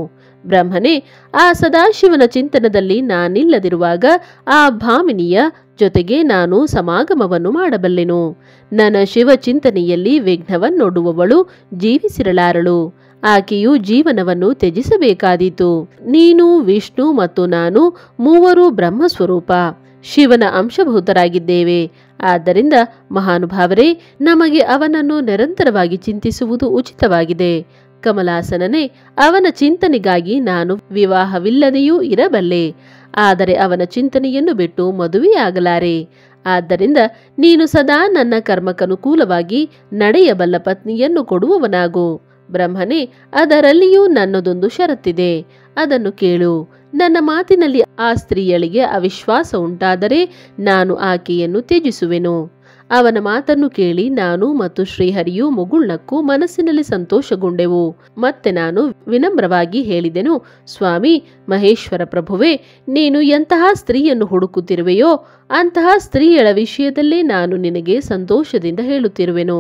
ಬ್ರಹ್ಮನೇ, ಆ ಸದಾಶಿವನ ಚಿಂತನದಲ್ಲಿ ನಾನಿಲ್ಲದಿರುವಾಗ ಆ ಭಾಮಿನಿಯ ಜೊತೆಗೆ ನಾನು ಸಮಾಗಮವನ್ನು ಮಾಡಬಲ್ಲೆನು. ನನ್ನ ಶಿವ ಚಿಂತನೆಯಲ್ಲಿ ವಿಘ್ನವನ್ನೊಡ್ಡುವವಳು ಜೀವಿಸಿರಲಾರಳು. ಆಕೆಯು ಜೀವನವನ್ನು ತ್ಯಜಿಸಬೇಕಾದೀತು. ನೀನು, ವಿಷ್ಣು ಮತ್ತು ನಾನು ಮೂವರು ಬ್ರಹ್ಮಸ್ವರೂಪ ಶಿವನ ಅಂಶಭೂತರಾಗಿದ್ದೇವೆ. ಆದ್ದರಿಂದ ಮಹಾನುಭಾವರೇ, ನಮಗೆ ಅವನನ್ನು ನಿರಂತರವಾಗಿ ಚಿಂತಿಸುವುದು ಉಚಿತವಾಗಿದೆ. ಕಮಲಾಸನನೇ, ಅವನ ಚಿಂತನೆಗಾಗಿ ನಾನು ವಿವಾಹವಿಲ್ಲದೆಯೂ ಇರಬಲ್ಲೆ, ಆದರೆ ಅವನ ಚಿಂತನೆಯನ್ನು ಬಿಟ್ಟು ಮದುವೆಯಾಗಲಾರೆ. ಆದ್ದರಿಂದ ನೀನು ಸದಾ ನನ್ನ ಕರ್ಮಕ್ಕನುಕೂಲವಾಗಿ ನಡೆಯಬಲ್ಲ ಪತ್ನಿಯನ್ನು ಕೊಡುವವನಾಗು. ಬ್ರಹ್ಮನೇ, ಅದರಲ್ಲಿಯೂ ನನ್ನದೊಂದು ಷರತ್ತಿದೆ, ಅದನ್ನು ಕೇಳು. ನನ್ನ ಮಾತಿನಲ್ಲಿ ಆ ಸ್ತ್ರೀಯಳಿಗೆ ಅವಿಶ್ವಾಸ ಉಂಟಾದರೆ ನಾನು ಆಕೆಯನ್ನು ತ್ಯಜಿಸುವೆನು. ಅವನ ಮಾತನ್ನು ಕೇಳಿ ನಾನು ಮತ್ತು ಶ್ರೀಹರಿಯು ಮುಗುಳ್ನಕ್ಕೂ ಮನಸ್ಸಿನಲ್ಲಿ ಸಂತೋಷಗೊಂಡೆವು. ಮತ್ತೆ ನಾನು ವಿನಮ್ರವಾಗಿ ಹೇಳಿದೆನು, ಸ್ವಾಮಿ ಮಹೇಶ್ವರ ಪ್ರಭುವೇ, ನೀನು ಎಂತಹ ಸ್ತ್ರೀಯನ್ನು ಹುಡುಕುತ್ತಿರುವೆಯೋ ಅಂತಹ ಸ್ತ್ರೀಯಳ ವಿಷಯದಲ್ಲೇ ನಾನು ನಿನಗೆ ಸಂತೋಷದಿಂದ ಹೇಳುತ್ತಿರುವೆನು.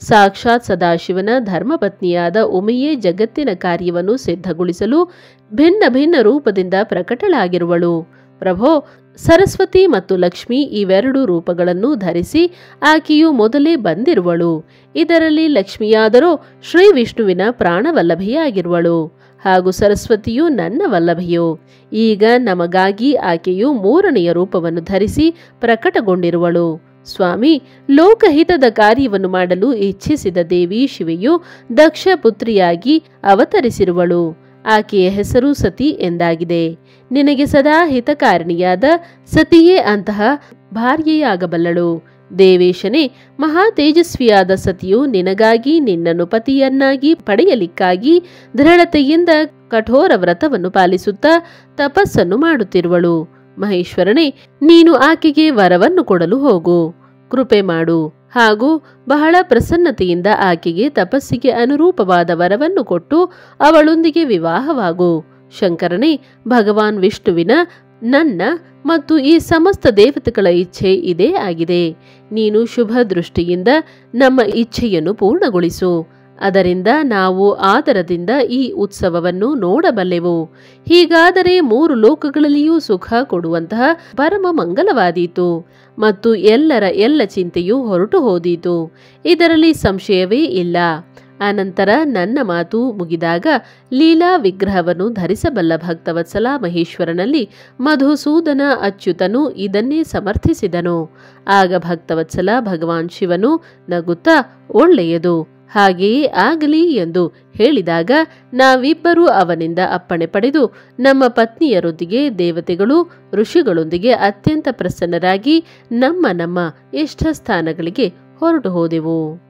ಸಾಕ್ಷಾತ್ ಸದಾಶಿವನ ಧರ್ಮಪತ್ನಿಯಾದ ಉಮೆಯೇ ಜಗತ್ತಿನ ಕಾರ್ಯವನ್ನು ಸಿದ್ಧಗೊಳಿಸಲು ಭಿನ್ನ ಭಿನ್ನ ರೂಪದಿಂದ ಪ್ರಕಟಳಾಗಿರುವಳು. ಪ್ರಭೋ, ಸರಸ್ವತಿ ಮತ್ತು ಲಕ್ಷ್ಮಿ ಇವೆರಡು ರೂಪಗಳನ್ನು ಧರಿಸಿ ಆಕೆಯು ಮೊದಲೇ ಬಂದಿರುವಳು. ಇದರಲ್ಲಿ ಲಕ್ಷ್ಮಿಯಾದರೋ ಶ್ರೀ ವಿಷ್ಣುವಿನ ಪ್ರಾಣವಲ್ಲಭೆಯಾಗಿರುವಳು, ಹಾಗೂ ಸರಸ್ವತಿಯು ನನ್ನ ವಲ್ಲಭೆಯು. ಈಗ ನಮಗಾಗಿ ಆಕೆಯು ಮೂರನೆಯ ರೂಪವನ್ನು ಧರಿಸಿ ಪ್ರಕಟಗೊಂಡಿರುವಳು. ಸ್ವಾಮಿ, ಲೋಕಹಿತದ ಕಾರ್ಯವನ್ನು ಮಾಡಲು ಇಚ್ಛಿಸಿದ ದೇವಿ ಶಿವೆಯು ದಕ್ಷ ಪುತ್ರಿಯಾಗಿ ಅವತರಿಸಿರುವಳು. ಆಕೆಯ ಹೆಸರು ಸತಿ ಎಂದಾಗಿದೆ. ನಿನಗೆ ಸದಾ ಹಿತಕಾರಿಣಿಯಾದ ಸತಿಯೇ ಅಂತಹ ಭಾರ್ಯೆಯಾಗಬಲ್ಲಳು. ದೇವೇಶನೇ, ಮಹಾ ತೇಜಸ್ವಿಯಾದ ಸತಿಯು ನಿನಗಾಗಿ ನಿನ್ನನ್ನು ಪತಿಯನ್ನಾಗಿ ಪಡೆಯಲಿಕ್ಕಾಗಿ ದೃಢತೆಯಿಂದ ಕಠೋರ ವ್ರತವನ್ನು ಪಾಲಿಸುತ್ತಾ ತಪಸ್ಸನ್ನು ಮಾಡುತ್ತಿರುವಳು. ಮಹೇಶ್ವರನೇ, ನೀನು ಆಕೆಗೆ ವರವನ್ನು ಕೊಡಲು ಹೋಗು. ಕೃಪೆ ಮಾಡು ಹಾಗೂ ಬಹಳ ಪ್ರಸನ್ನತೆಯಿಂದ ಆಕೆಗೆ ತಪಸ್ಸಿಗೆ ಅನುರೂಪವಾದ ವರವನ್ನು ಕೊಟ್ಟು ಅವಳೊಂದಿಗೆ ವಿವಾಹವಾಗು. ಶಂಕರನೇ, ಭಗವಾನ್ ವಿಷ್ಣುವಿನ, ನನ್ನ ಮತ್ತು ಈ ಸಮಸ್ತ ದೇವತೆಗಳ ಇಚ್ಛೆ ಇದೇ ಆಗಿದೆ. ನೀನು ಶುಭ ದೃಷ್ಟಿಯಿಂದ ನಮ್ಮ ಇಚ್ಛೆಯನ್ನು ಪೂರ್ಣಗೊಳಿಸು. ಅದರಿಂದ ನಾವು ಆದರದಿಂದ ಈ ಉತ್ಸವವನ್ನು ನೋಡಬಲ್ಲೆವು. ಹೀಗಾದರೆ ಮೂರು ಲೋಕಗಳಲ್ಲಿಯೂ ಸುಖ ಕೊಡುವಂತಹ ಪರಮ ಮಂಗಲವಾದೀತು ಮತ್ತು ಎಲ್ಲ ಚಿಂತೆಯೂ ಹೊರಟು ಹೋದೀತು. ಇದರಲ್ಲಿ ಸಂಶಯವೇ ಇಲ್ಲ. ಅನಂತರ ನನ್ನ ಮಾತು ಮುಗಿದಾಗ ಲೀಲಾ ವಿಗ್ರಹವನ್ನು ಧರಿಸಬಲ್ಲ ಭಕ್ತವತ್ಸಲ ಮಹೇಶ್ವರನಲ್ಲಿ ಮಧುಸೂದನ ಅಚ್ಯುತನು ಇದನ್ನೇ ಸಮರ್ಥಿಸಿದನು. ಆಗ ಭಕ್ತವತ್ಸಲ ಭಗವಾನ್ ಶಿವನು ನಗುತ್ತಾ, ಒಳ್ಳೆಯದು, ಹಾಗೆಯೇ ಆಗಲಿ ಎಂದು ಹೇಳಿದಾಗ ನಾವಿಬ್ಬರೂ ಅವನಿಂದ ಅಪ್ಪಣೆ ಪಡೆದು ನಮ್ಮ ಪತ್ನಿಯರೊಂದಿಗೆ ದೇವತೆಗಳು ಋಷಿಗಳೊಂದಿಗೆ ಅತ್ಯಂತ ಪ್ರಸನ್ನರಾಗಿ ನಮ್ಮ ಇಷ್ಟ ಸ್ಥಾನಗಳಿಗೆ ಹೊರಟು ಹೋದೆವು.